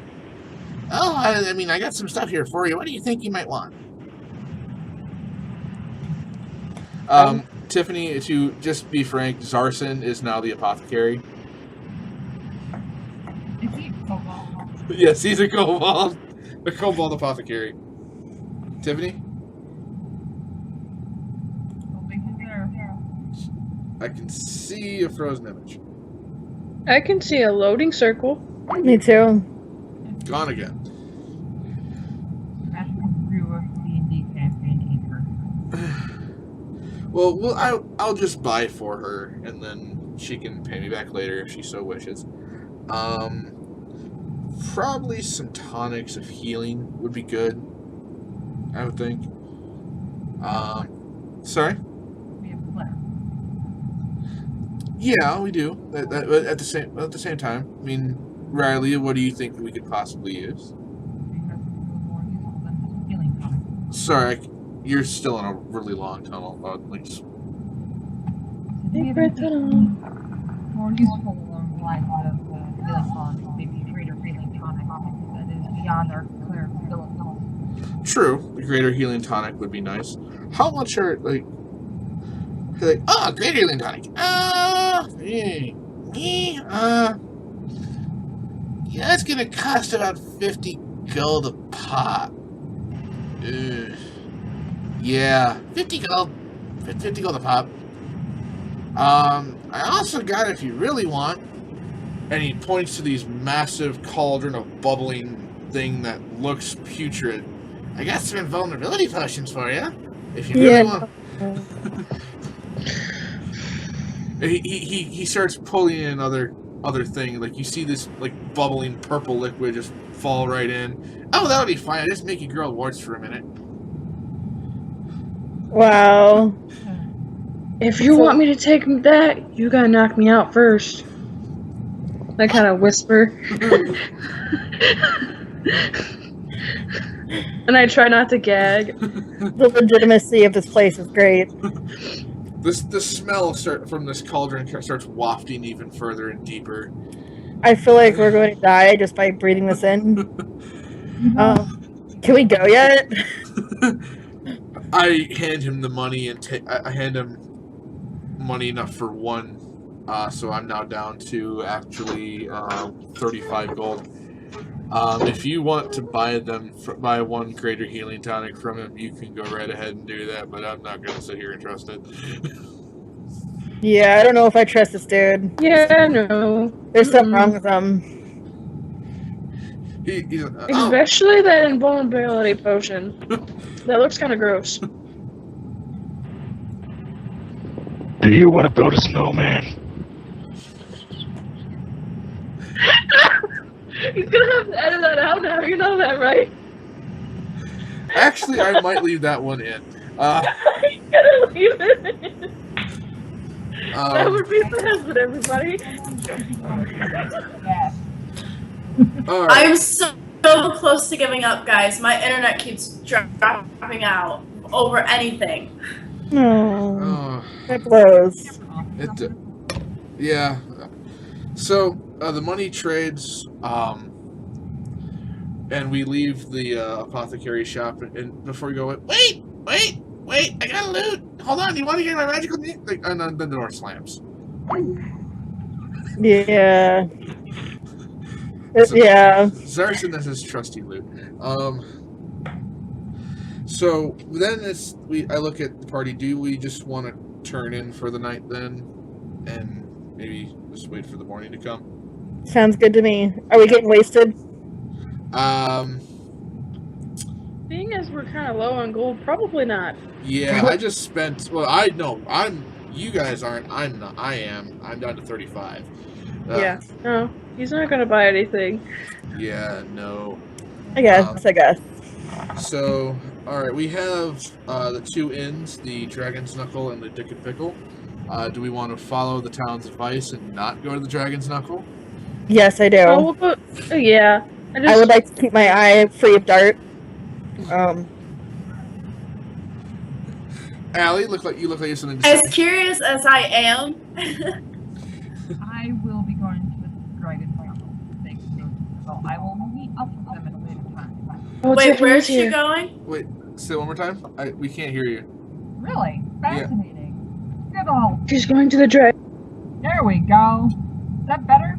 Oh, I mean, I got some stuff here for you. What do you think you might want? Tiffany, to just be frank, Zarson is now the apothecary. Is he a kobold? Yes, he's a kobold. A kobold apothecary. Tiffany? I can see a frozen image. I can see a loading circle. Me too. Gone again. Magical brewer D&D campaign anchor. Well, I'll just buy for her, and then she can pay me back later if she so wishes. Probably some tonics of healing would be good, I would think. Sorry? We have cleric. Yeah, we do. At the same time. I mean, Riley, what do you think we could possibly use? Because Sorry, you're still in a really long tunnel, please. More useful along the lines of healing tonic, maybe greater healing tonic that is beyond our cleric abilities. True, the greater healing tonic would be nice. How much are greater healing tonic. Yeah, it's gonna cost about 50 gold a pop. Yeah, 50 gold a pop. I also got, if you really want, and he points to these massive cauldron of bubbling thing that looks putrid. I got some invulnerability potions for you, if you really want. He starts pulling in other thing. Like, you see this like bubbling purple liquid just fall right in. Oh, that'll be fine. I just make you grow warts for a minute. Wow. If you want me to take that, you gotta knock me out first. I kind of whisper. And I try not to gag. The legitimacy of this place is great. The smell from this cauldron starts wafting even further and deeper. I feel like we're going to die just by breathing this in. Can we go yet? I hand him the money and I hand him money enough for one, so I'm now down to actually 35 gold. If you want to buy one greater healing tonic from him, you can go right ahead and do that, but I'm not going to sit here and trust it. Yeah, I don't know if I trust this dude. Yeah, no. There's something wrong with him. Especially that invulnerability potion. That looks kind of gross. Do you want to build a snowman? He's gonna have to edit that out now, you know that, right? Actually, I might leave that one in. He's gonna leave it in. That would be fast with everybody. Right. I'm so close to giving up, guys. My internet keeps dropping out over anything. Oh, that blows. Yeah. So the money trades, and we leave the apothecary shop. And before we go, wait! I got loot. Hold on, do you want to get my magical? And then the door slams. Yeah. Yeah. Zarson has his trusty loot. So then I look at the party. Do we just want to turn in for the night then, and maybe just wait for the morning to come? Sounds good to me. Are we getting wasted? Seeing as we're kind of low on gold, probably not. Yeah, I just spent. Well, you guys aren't. I'm not. I am. I'm down to 35. Yeah. No, he's not gonna buy anything. Yeah. No. I guess. So, all right, we have the two inns, the Dragon's Knuckle and the Dick and Pickle. Do we want to follow the town's advice and not go to the Dragon's Knuckle? Yes, I do. Oh, yeah. I would like to keep my eye free of dart. Allie, you look like you have something to As say. curious as I am, I will be going to the Dragon's Knuckle. So I will meet up with them at a later time. wait, where's she going? Wait, say it one more time. We can't hear you. Really? Fascinating. Good old. She's going to the dragon. There we go. Is that better?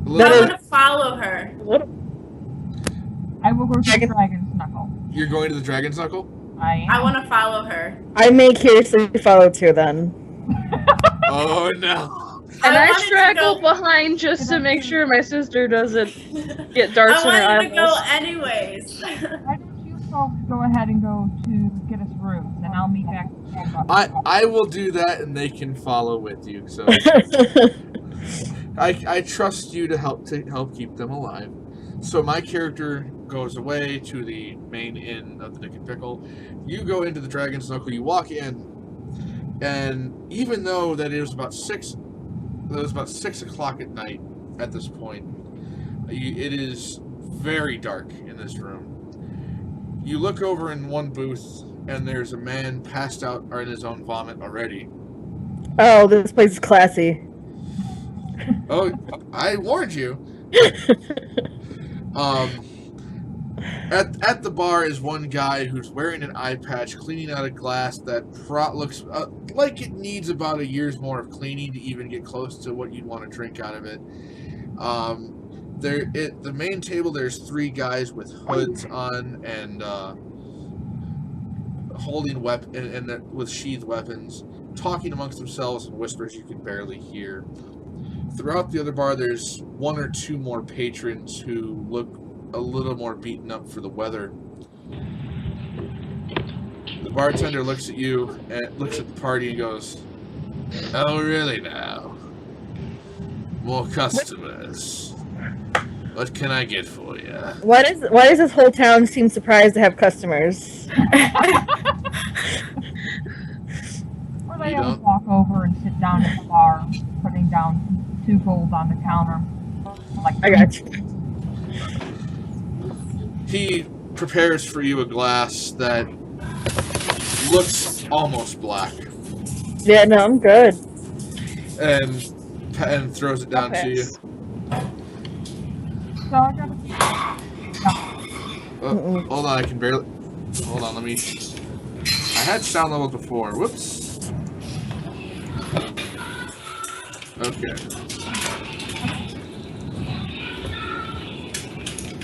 I'm gonna follow her. I will go to the Dragon's Knuckle. You're going to the Dragon's Knuckle? I want to follow her. I may curiously follow too then. Oh no. And I straggle behind just to make sure my sister doesn't get darts in her I eyeballs. wanted to go anyways. Why don't you folks go ahead and go to get us rooms, and I'll meet back. I will do that, and they can follow with you. So I trust you to help keep them alive. So my character goes away to the main inn of the Dick and Pickle. You go into the Dragon's Knuckle. You walk in, and even though that it was about 6 o'clock at night at this point, it is very dark in this room. You look over in one booth, and there's a man passed out or in his own vomit already. Oh, this place is classy. Oh, I warned you. At the bar is one guy who's wearing an eye patch, cleaning out a glass that looks like it needs about a year's more of cleaning to even get close to what you'd want to drink out of it. The main table, there's 3 guys with hoods on and holding with sheathed weapons, talking amongst themselves in whispers you can barely hear. Throughout the other bar, there's 1 or 2 more patrons who look a little more beaten up for the weather. The bartender looks at you and looks at the party and goes, "Oh, really now? More customers. What can I get for you?" Why does this whole town seem surprised to have customers? Or they always walk over and sit down at the bar, putting down 2 gold on the counter. Like, I got you. He prepares for you a glass that looks almost black. Yeah, no, I'm good. And throws it down to you. so I gotta Oh, hold on, I can barely... Hold on, let me... I had sound levels before. Whoops. Okay.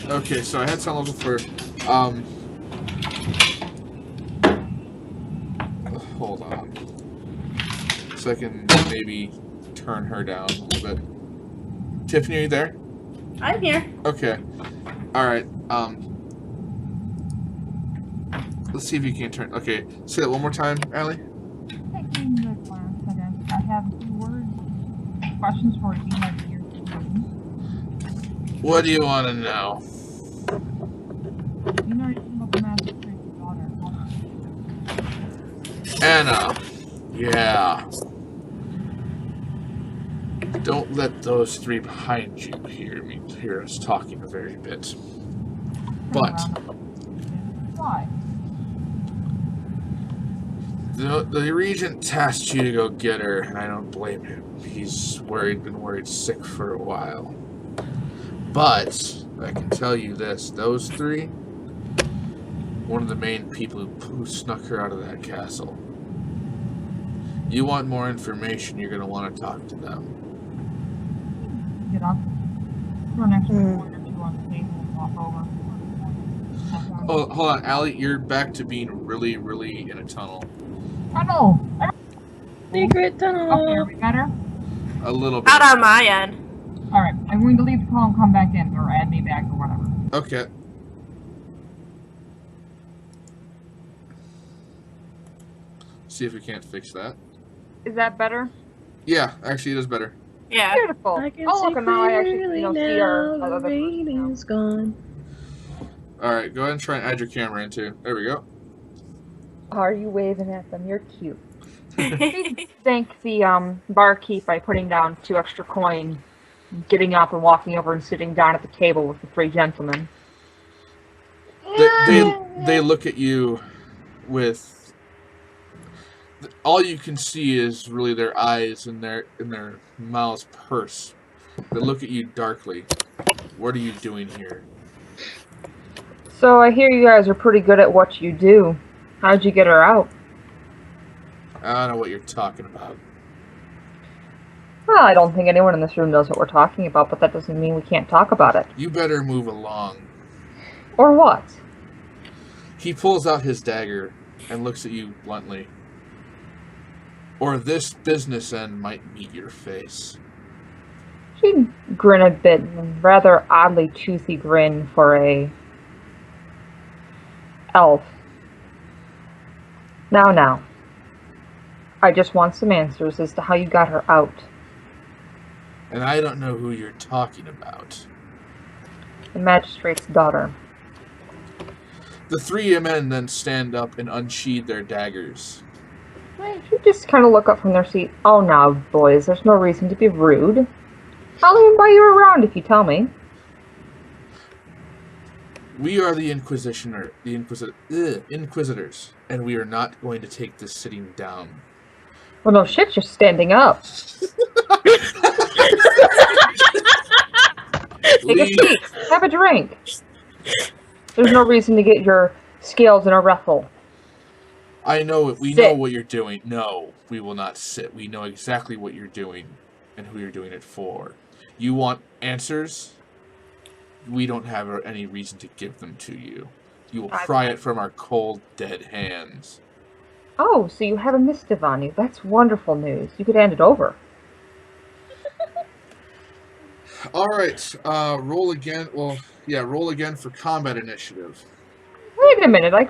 Okay, so I had sound levels before. Hold on. So I can maybe turn her down a little bit. Tiffany, are you there? I'm here. Okay. Alright, let's see if you can turn... Okay, say that one more time, Allie. taking the class, I guess. I have a few words, questions for you like your What do you want to know? You know anything about the magistrate's daughter? Anna. Yeah. Don't let those 3 behind you hear us talking a very bit. But Why? the regent tasked you to go get her, and I don't blame him. He's been worried sick for a while. But I can tell you this: those 3, one of the main people who snuck her out of that castle. You want more information, you're going to want to talk to them. Get up. Throw an extra point or 2 on the table and walk over. Oh, hold on, Allie, you're back to being really, really in a tunnel. I know! Secret Okay, are tunnel. we better? A little bit. Out on my end. Alright, I'm going to leave the call and come back in, or add me back, or whatever. Okay. See if we can't fix that. Is that better? Yeah, actually it is better. Yeah. Beautiful. I can Oh, see look, and now I actually clearly see our now, other the rain person now. is gone. Alright, go ahead and try and add your camera in too. There we go. Are you waving at them? You're cute. Thank the barkeep by putting down 2 extra coin, getting up and walking over and sitting down at the table with the 3 gentlemen. They look at you with... All you can see is really their eyes and their mouths purse. They look at you darkly. What are you doing here? So I hear you guys are pretty good at what you do. How'd you get her out? I don't know what you're talking about. Well, I don't think anyone in this room knows what we're talking about, but that doesn't mean we can't talk about it. You better move along. Or what? He pulls out his dagger and looks at you bluntly. Or this business end might meet your face. She grinned a bit, a rather oddly toothy grin for a elf. Now. I just want some answers as to how you got her out. And I don't know who you're talking about. The magistrate's daughter. The 3 men then stand up and unsheathe their daggers. You just kind of look up from their seat. Oh, now, boys, there's no reason to be rude. I'll even buy you around if you tell me. We are the Inquisitors, and we are not going to take this sitting down. Well, no shit, you're standing up. Take a seat. Have a drink. There's no reason to get your scales in a ruffle. I know it. We know what you're doing. No, we will not sit. We know exactly what you're doing and who you're doing it for. You want answers? We don't have any reason to give them to you. You will pry it from our cold, dead hands. Oh, so you have a missive on you. That's wonderful news. You could hand it over. All right. Roll again. Well, yeah, roll again for combat initiative. Wait a minute. I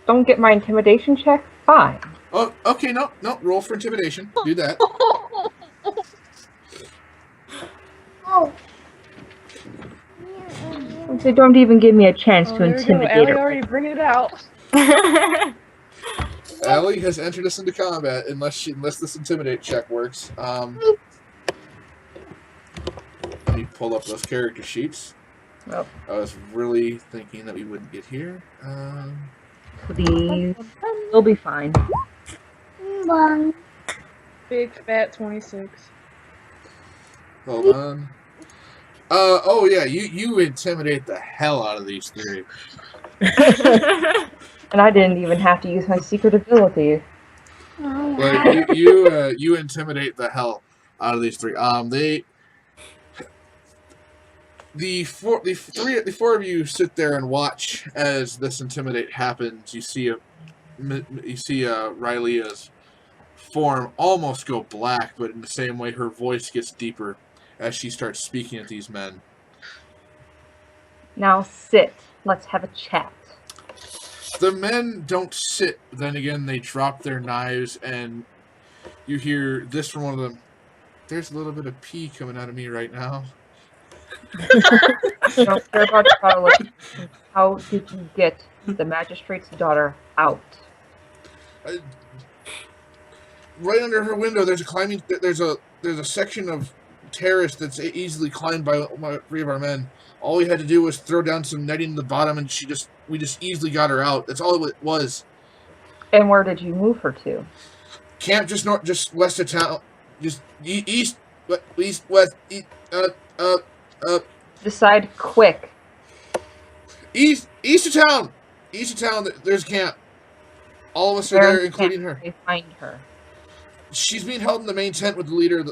don't get my intimidation check? Fine. Oh, okay. No. Roll for intimidation. Do that. Oh. They don't even give me a chance to intimidate Allie her. already bring it out. Allie has entered us into combat unless this intimidate check works. Let me pull up those character sheets. Oh. I was really thinking that we wouldn't get here. Please. We'll be fine. Big fat 26. Hold on. Oh yeah, you intimidate the hell out of these three. And I didn't even have to use my secret ability. But you intimidate the hell out of these three. The four of you sit there and watch as this intimidate happens. You see Rylea's form almost go black, but in the same way, her voice gets deeper as she starts speaking at these men. Now sit. Let's have a chat. The men don't sit, but then again, they drop their knives, and you hear this from one of them. There's a little bit of pee coming out of me right now. Don't care about Charlotte. How did you get the magistrate's daughter out? Right under her window, there's a section of terrace that's easily climbed by three of our men. All we had to do was throw down some netting in the bottom, and we just easily got her out. That's all it was. And where did you move her to? Camp just west of town, just east, west, Decide quick. East of town. East of town. There's a camp. All of us are there, including her. They find her. She's being held in the main tent with the leader of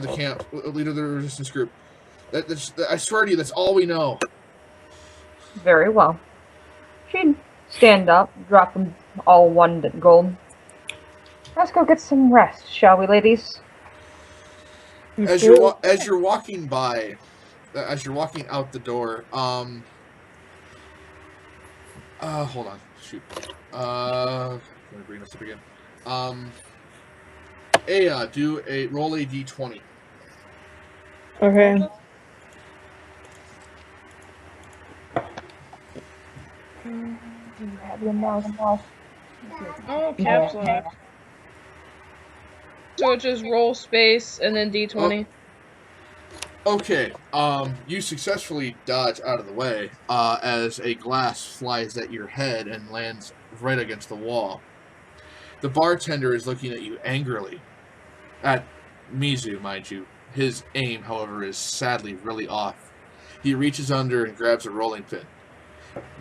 the camp, with the leader of the resistance group. I swear to you, that's all we know. Very well. She'd stand up, drop them all one gold. Let's go get some rest, shall we, ladies? As you're walking by, as you're walking out the door, hold on, shoot. Let me bring this up again. Roll a D20. Okay. Do you have your mouse? Oh, caps lock. So it just roll space and then D20. Okay, you successfully dodge out of the way as a glass flies at your head and lands right against the wall. The bartender is looking at you angrily. At Mizu, mind you. His aim, however, is sadly really off. He reaches under and grabs a rolling pin.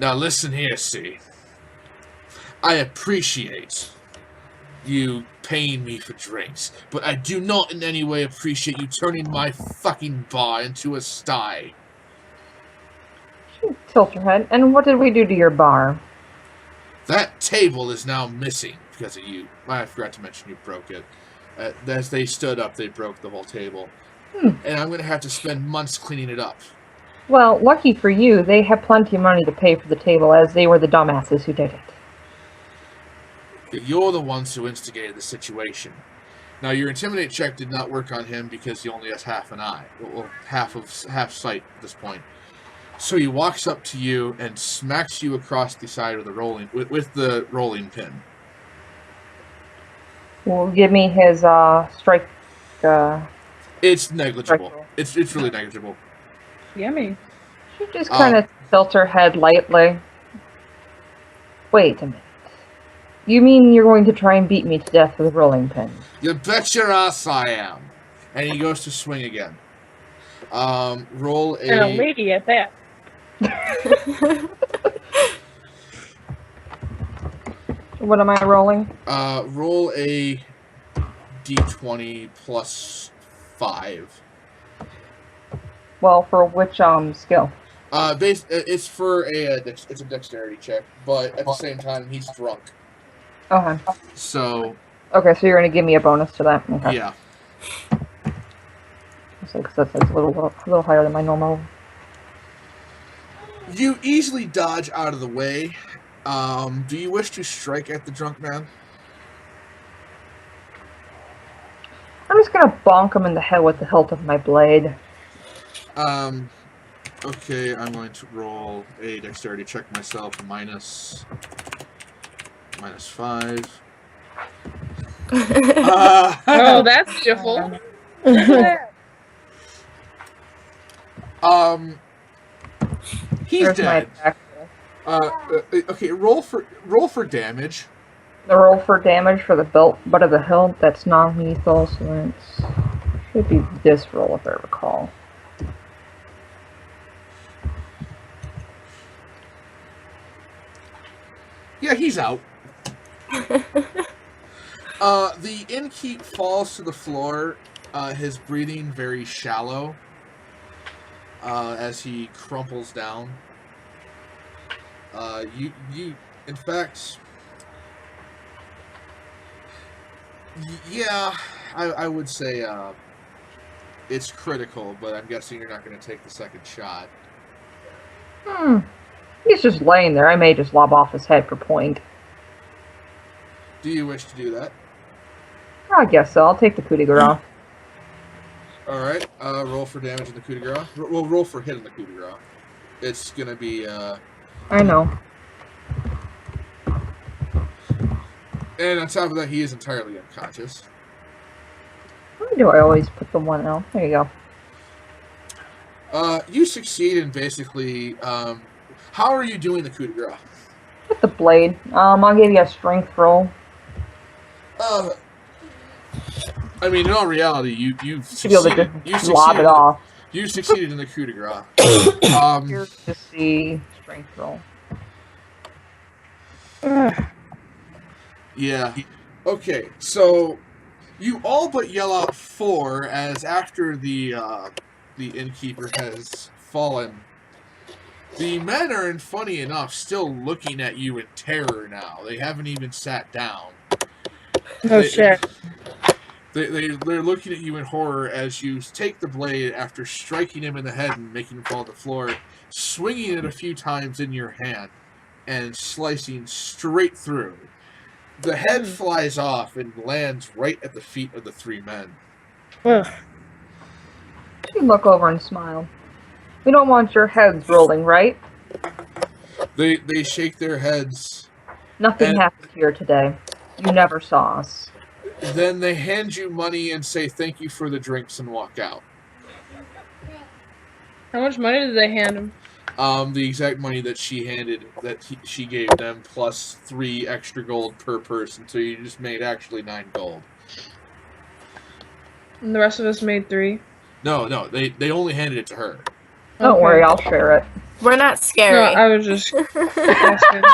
Now listen here, see. I appreciate you paying me for drinks, but I do not in any way appreciate you turning my fucking bar into a sty. Tilt your head. And what did we do to your bar? That table is now missing because of you. I forgot to mention you broke it. As they stood up, they broke the whole table. And I'm going to have to spend months cleaning it up. Well, lucky for you, they have plenty of money to pay for the table, as they were the dumbasses who did it. You're the ones who instigated the situation. Now, your intimidate check did not work on him because he only has half an eye. Well, half sight at this point. So he walks up to you and smacks you across the side of the rolling with the rolling pin. Well, give me his strike. It's negligible. It's really negligible. Yummy. She just kind of Tilt her head lightly. Wait a minute. You mean you're going to try and beat me to death with a rolling pin? You bet your ass I am. And he goes to swing again. Roll And a a... lady at that. What am I rolling? Roll a D20 plus 5. Well, for which skill? It's for it's a dexterity check, but at the same time he's drunk. Okay. So. Okay, so you're gonna give me a bonus to that. Okay. Yeah. Because that's a little higher than my normal. You easily dodge out of the way. Do you wish to strike at the drunk man? I'm just gonna bonk him in the head with the hilt of my blade. Okay, I'm going to roll a dexterity check myself, minus 5. Oh, that's beautiful. He's There's my dead. attack roll. Okay, roll for damage. The roll for damage for the butt of the hilt, that's non-lethal, so that's should be this roll if I recall. Yeah, he's out. The innkeep falls to the floor, his breathing very shallow, as he crumples down. In fact, yeah, I would say, it's critical, but I'm guessing you're not going to take the second shot. He's just laying there. I may just lob off his head for point. Do you wish to do that? I guess so. I'll take the coup de grace. Alright, roll for damage in the coup de grace. Well, roll for hit in the coup de grace. It's going to be, I know. And on top of that, he is entirely unconscious. Why do I always put the one out? There you go. You succeed in basically, how are you doing the coup de grace? With the blade. I'll give you a strength roll. I mean, in all reality, you've To be able succeeded. to just lob it off. You succeeded in the coup de grace. Here's to see strength roll. Yeah. Okay, so you all but yell out 4 as after the innkeeper has fallen. The men are, funny enough, still looking at you in terror now. They haven't even sat down. Oh shit. They're looking at you in horror as you take the blade after striking him in the head and making him fall to the floor, swinging it a few times in your hand, and slicing straight through. The head flies off and lands right at the feet of the 3 men. Ugh. You look over and smile. We don't want your heads rolling, right? They shake their heads. Nothing happened here today. You never saw us. Then they hand you money and say thank you for the drinks and walk out. How much money did they hand him? The exact money that she she gave them, plus 3 extra gold per person, so you just made actually 9 gold. And the rest of us made 3? No, they only handed it to her. Don't worry, I'll share it. We're not scary. No, I was just asking.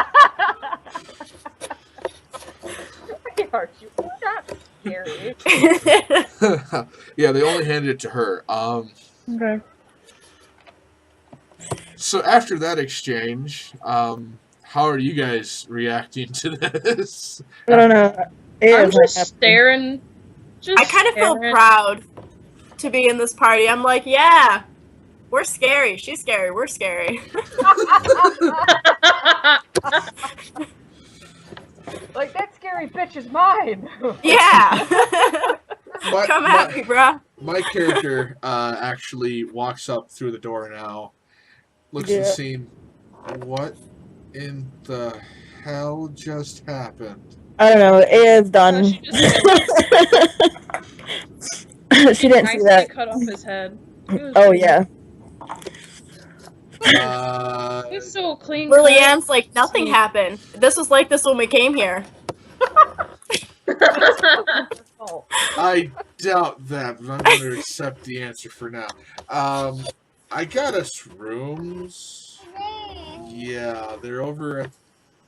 Are you not scary? Yeah, they only handed it to her. Okay. So after that exchange, how are you guys reacting to this? I don't know. I'm just staring. I kind of feel proud to be in this party. I'm like, yeah, we're scary. She's scary. We're scary. Like, that scary bitch is mine. Yeah. Come at me, bro. My character actually walks up through the door now, looks at the scene. What in the hell just happened? I don't know. It is done. She didn't see that. Cut off his head. Oh yeah. It's so clean. Lillian's like, nothing happened. This was like this when we came here. I doubt that, but I'm going to accept the answer for now. I got us rooms. Yeah, they're over at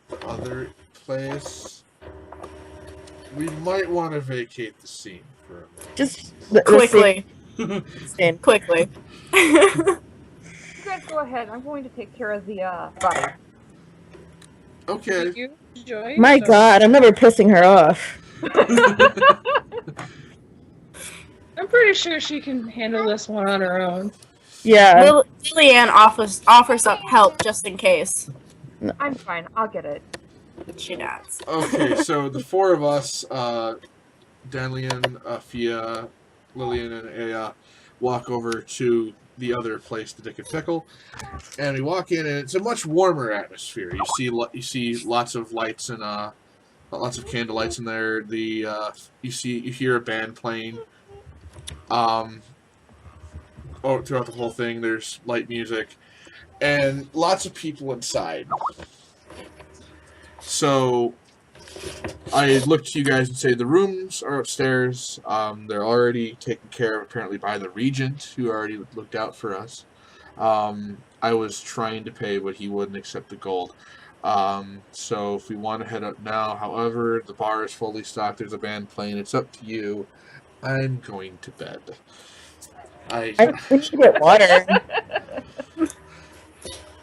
the other place. We might want to vacate the scene for a minute. Just Quickly. Stand. Quickly. You guys go ahead. I'm going to take care of the body. Okay. You enjoy My God, I'm never pissing her off. I'm pretty sure she can handle this one on her own. Yeah. Lillian offers up help just in case. I'm fine. I'll get it. She does. Okay, so the four of us, Danlian, Fia, Lillian, and Aya, walk over to the other place, the Dick and Pickle, and we walk in, and it's a much warmer atmosphere. You see lots of lights and lots of candle lights in there. You hear a band playing. Throughout the whole thing, there's light music, and lots of people inside. So I look to you guys and say the rooms are upstairs. They're already taken care of, apparently, by the Regent, who already looked out for us. I was trying to pay, but he wouldn't accept the gold. So if we want to head up now, however, the bar is fully stocked. There's a band playing. It's up to you. I'm going to bed. I need to get water.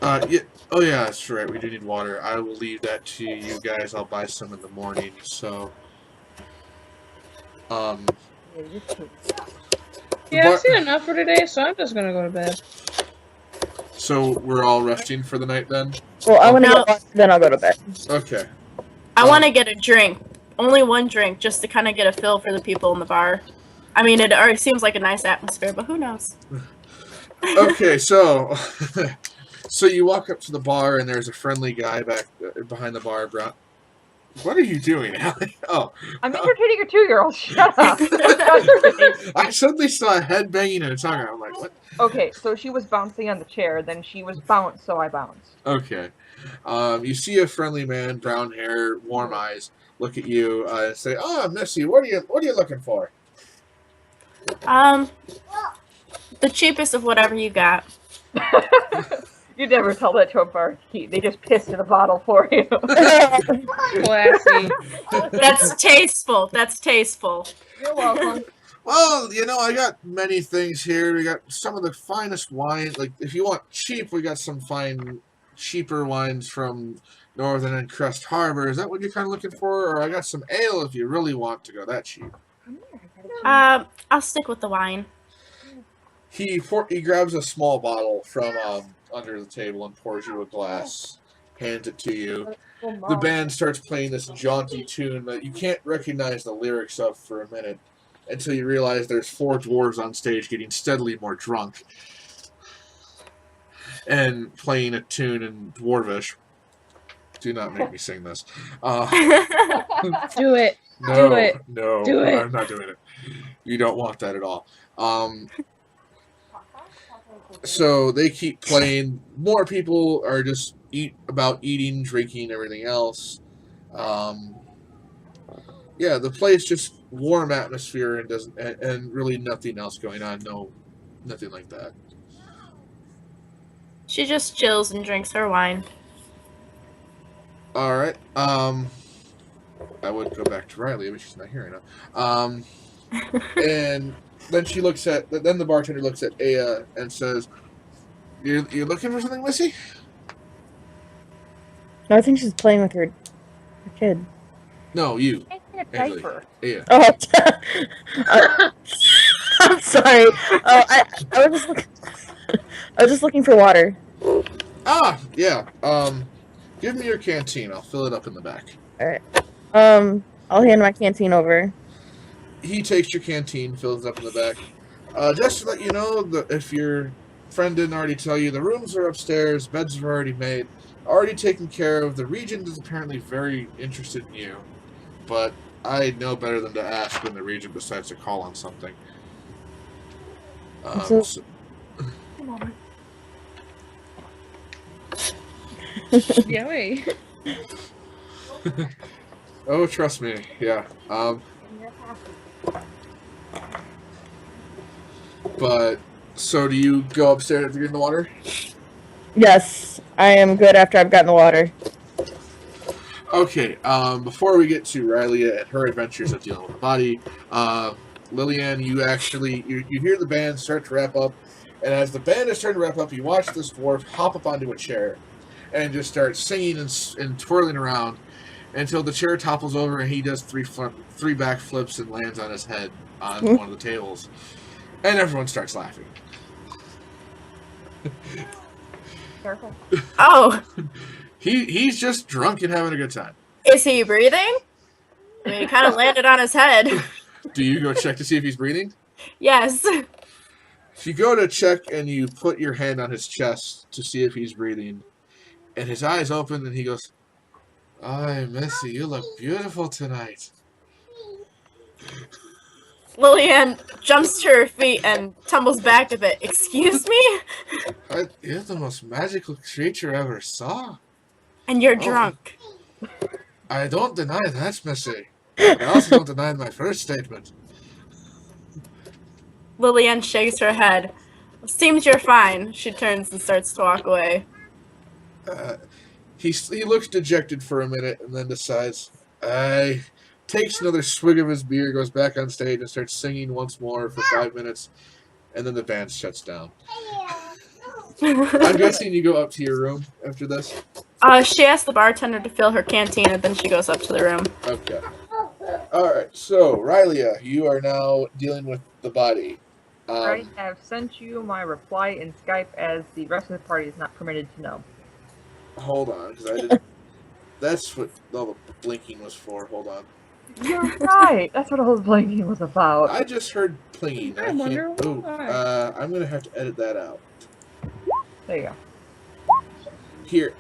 Yeah. Oh yeah, that's right. We do need water. I will leave that to you guys. I'll buy some in the morning. So, yeah, I've seen enough for today, so I'm just gonna go to bed. So we're all resting for the night then? Well, I'm gonna get water, then I'll go to bed. Okay. I want to get a drink. Only one drink, just to kind of get a feel for the people in the bar. I mean, it already seems like a nice atmosphere, but who knows? Okay, so so you walk up to the bar, and there's a friendly guy back behind the bar. What are you doing, Allie? Oh, I'm entertaining a 2-year-old. Shut up. I suddenly saw a head banging and a tongue. I'm like, what? Okay, so she was bouncing on the chair, then she was bounced, so I bounced. Okay. You see a friendly man, brown hair, warm eyes, look at you and say, "Oh, Missy, what are you looking for?" The cheapest of whatever you got. You never tell that to a barkeep. They just piss in a bottle for you. Classy. That's tasteful. That's tasteful. You're welcome. Well, I got many things here. We got some of the finest wine. Like, if you want cheap, we got some fine, cheaper wines from Northern and Crest Harbor. Is that what you're kind of looking for? Or I got some ale if you really want to go that cheap. I'll stick with the wine. He grabs a small bottle from under the table and pours you a glass, hands it to you. The band starts playing this jaunty tune that you can't recognize the lyrics of for a minute until you realize there's 4 dwarves on stage getting steadily more drunk and playing a tune in Dwarvish. Do not make me sing this. Do it. No, Do it. no, Do it. I'm not doing it. You don't want that at all. So they keep playing. More people are just eating, drinking, everything else. Yeah, the place just warm atmosphere and really nothing else going on. No, nothing like that. She just chills and drinks her wine. All right. I would go back to Riley, but she's not here right now. And then then the bartender looks at Aya and says, "You're looking for something, Missy?" No, I think she's playing with her kid. No, you. A diaper. Aya. Oh, I'm sorry. Oh, I was just looking for water. Ah, yeah. Give me your canteen. I'll fill it up in the back. All right. I'll hand my canteen over. He takes your canteen, fills it up in the back. Just to let you know, if your friend didn't already tell you, the rooms are upstairs, beds are already made, already taken care of. The Regent is apparently very interested in you, but I know better than to ask when the Regent decides to call on something. Yummy. Oh, trust me. Yeah. But so do you go upstairs after you're in the water? Yes, I am good after I've gotten the water. Okay. Before we get to Riley and her adventures of dealing with the body, Lillian, you hear the band start to wrap up, and as the band is starting to wrap up, you watch this dwarf hop up onto a chair and just start singing and twirling around until the chair topples over and he does three back flips and lands on his head on one of the tables, and everyone starts laughing. Careful. Oh, He's just drunk and having a good time. is he breathing? I mean, he kind of landed on his head. Do you go check to see if he's breathing? Yes. If you go to check and you put your hand on his chest to see if he's breathing, and his eyes open and he goes, "Ay, Missy, you look beautiful tonight." Lillian jumps to her feet and tumbles back a bit. Excuse me? You're the most magical creature I ever saw. And you're drunk. I don't deny that, Missy. I also don't deny my first statement. Lillian shakes her head. Seems you're fine. She turns and starts to walk away. He looks dejected for a minute and then decides, takes another swig of his beer, goes back on stage and starts singing once more for 5 minutes, and then the band shuts down. I'm guessing you go up to your room after this? She asks the bartender to fill her canteen, and then she goes up to the room. Okay. Alright, so, Rylia, you are now dealing with the body. I have sent you my reply in Skype as the rest of the party is not permitted to know. Hold on, because I didn't... That's what all the blinking was for. Hold on. You're right. That's what all the blinking was about. I just heard plinging. I wonder why. I'm going to have to edit that out. There you go. Here,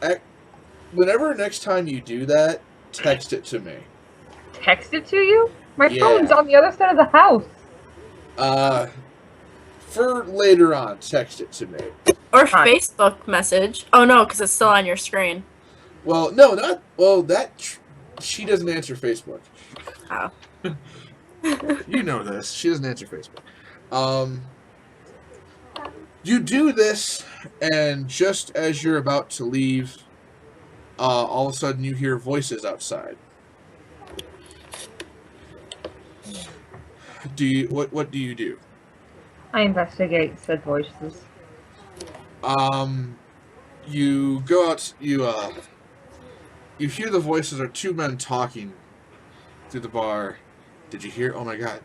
whenever next time you do that, text it to me. Text it to you? My Yeah. phone's on the other side of the house. For later on, text it to me. Or Facebook message. Oh no, because it's still on your screen. Well, no, not... Well, she doesn't answer Facebook. Oh. You know this. She doesn't answer Facebook. You do this, and just as you're about to leave, all of a sudden you hear voices outside. What do you do? I investigate said voices. You go out, you hear the voices of two men talking through the bar. Did you hear? Oh my god.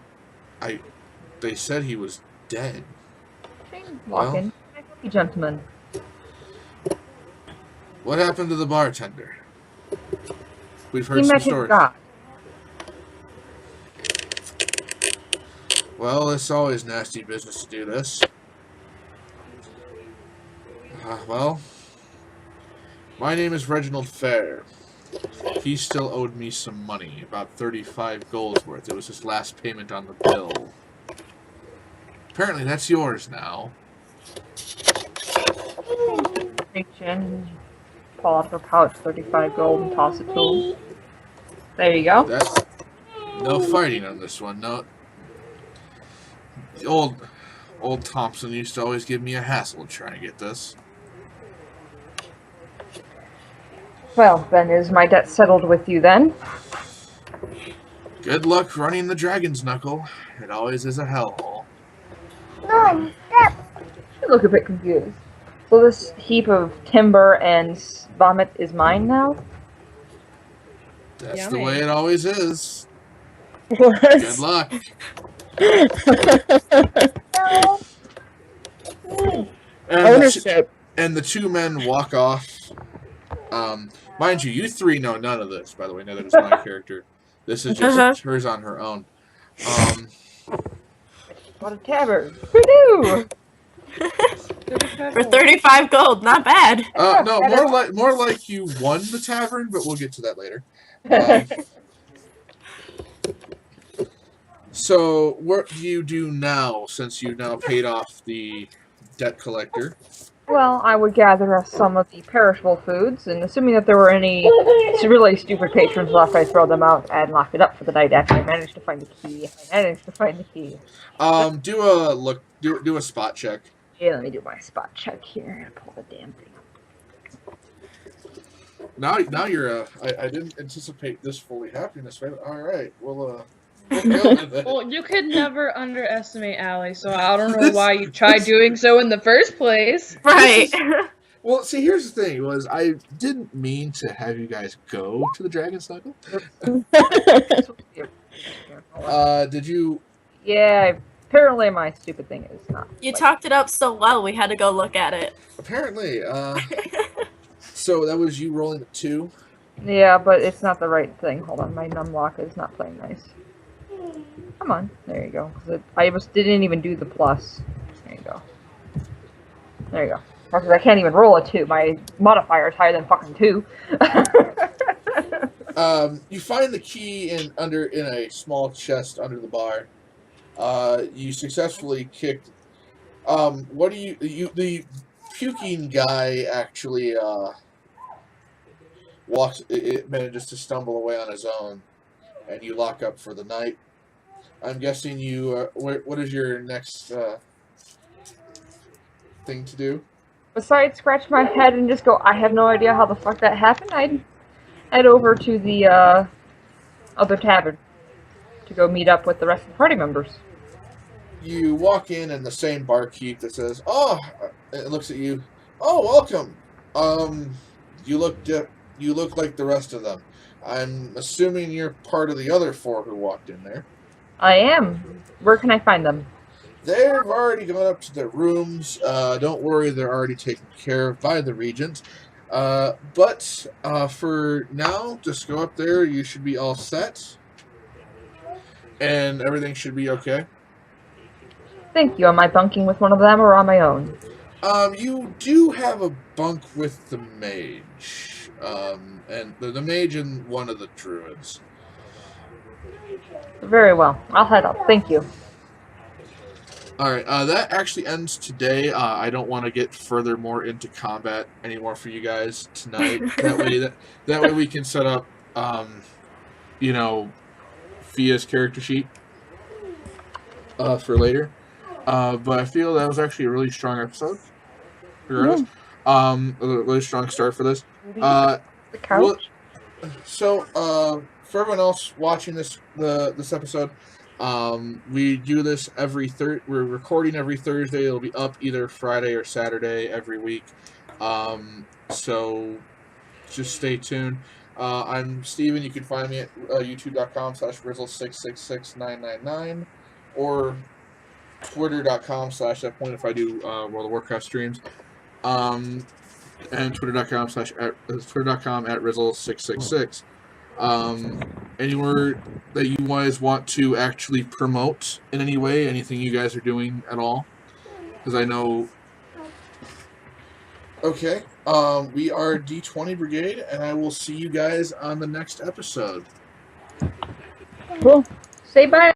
They said he was dead. Walking. Well, gentlemen. What happened to the bartender? We've heard He some met his stories. God. Well, it's always nasty business to do this. Well, my name is Reginald Fair. He still owed me some money, about 35 gold's worth. It was his last payment on the bill. Apparently that's yours now. Reach in, pull out their pouch, 35 gold, and toss it to him. There you go. No fighting on this one. No. Old Thompson used to always give me a hassle trying to get this. Well, then is my debt settled with you then? Good luck running the Dragon's Knuckle. It always is a hellhole. No, you look a bit confused. So this heap of timber and vomit is mine now? That's Yummy. the way it always is. What? Good luck. Ownership. And the two men walk off. Mind you, you three know none of this, by the way. Neither does my character. This is just hers on her own. What a tavern! Who For 35 gold, not bad. No, more like you won the tavern, but we'll get to that later. So, what do you do now, since you've now paid off the debt collector? Well, I would gather some of the perishable foods, and assuming that there were any really stupid patrons left, I'd throw them out and lock it up for the night after I managed to find the key. Do a spot check. Yeah, let me do my spot check here and pull the damn thing up. Now you're I didn't anticipate this fully happening this way. But all right, we'll go with it. Well, you could never underestimate Allie, so I don't know why you tried doing so in the first place. Right. Well, see, here's the thing: was I didn't mean to have you guys go to the Dragon Snuggle. Did you? Yeah, apparently my stupid thing is not. You talked it up so well, we had to go look at it. Apparently. So that was you rolling a 2. Yeah, but it's not the right thing. Hold on, my numlock is not playing nice. Come on, there you go. I just didn't even do the plus. There you go. There you go. Because I can't even roll a 2. My modifier is higher than fucking 2. You find the key in a small chest under the bar. You successfully kicked. What do you the puking guy actually it manages to stumble away on his own, and you lock up for the night. I'm guessing you. What is your next thing to do? Besides scratch my head and just go, I have no idea how the fuck that happened, I'd head over to the other tavern to go meet up with the rest of the party members. You walk in, and the same barkeep that says, "Oh," it looks at you. "Oh, welcome. You look like the rest of them. I'm assuming you're part of the other 4 who walked in there." I am. Where can I find them? They've already gone up to their rooms. Don't worry, they're already taken care of by the regent. But for now, just go up there. You should be all set. And everything should be okay. Thank you. Am I bunking with one of them or on my own? You do have a bunk with the mage. And the mage and one of the druids. Very well. I'll head up. Thank you. Alright, that actually ends today. I don't want to get more into combat anymore for you guys tonight. that way we can set up, Fia's character sheet for later. But I feel that was actually a really strong episode. Regardless. A really strong start for this. The couch? For everyone else watching this episode, we do this every we're recording every Thursday. It'll be up either Friday or Saturday every week. So just stay tuned. I'm Steven. You can find me at youtube.com/rizzle666999 or twitter.com/that point if I do World of Warcraft streams. And twitter.com@rizzle666. Anywhere that you guys want to actually promote in any way, anything you guys are doing at all? Because I know. Okay, we are D20 Brigade, and I will see you guys on the next episode. Cool. Say bye.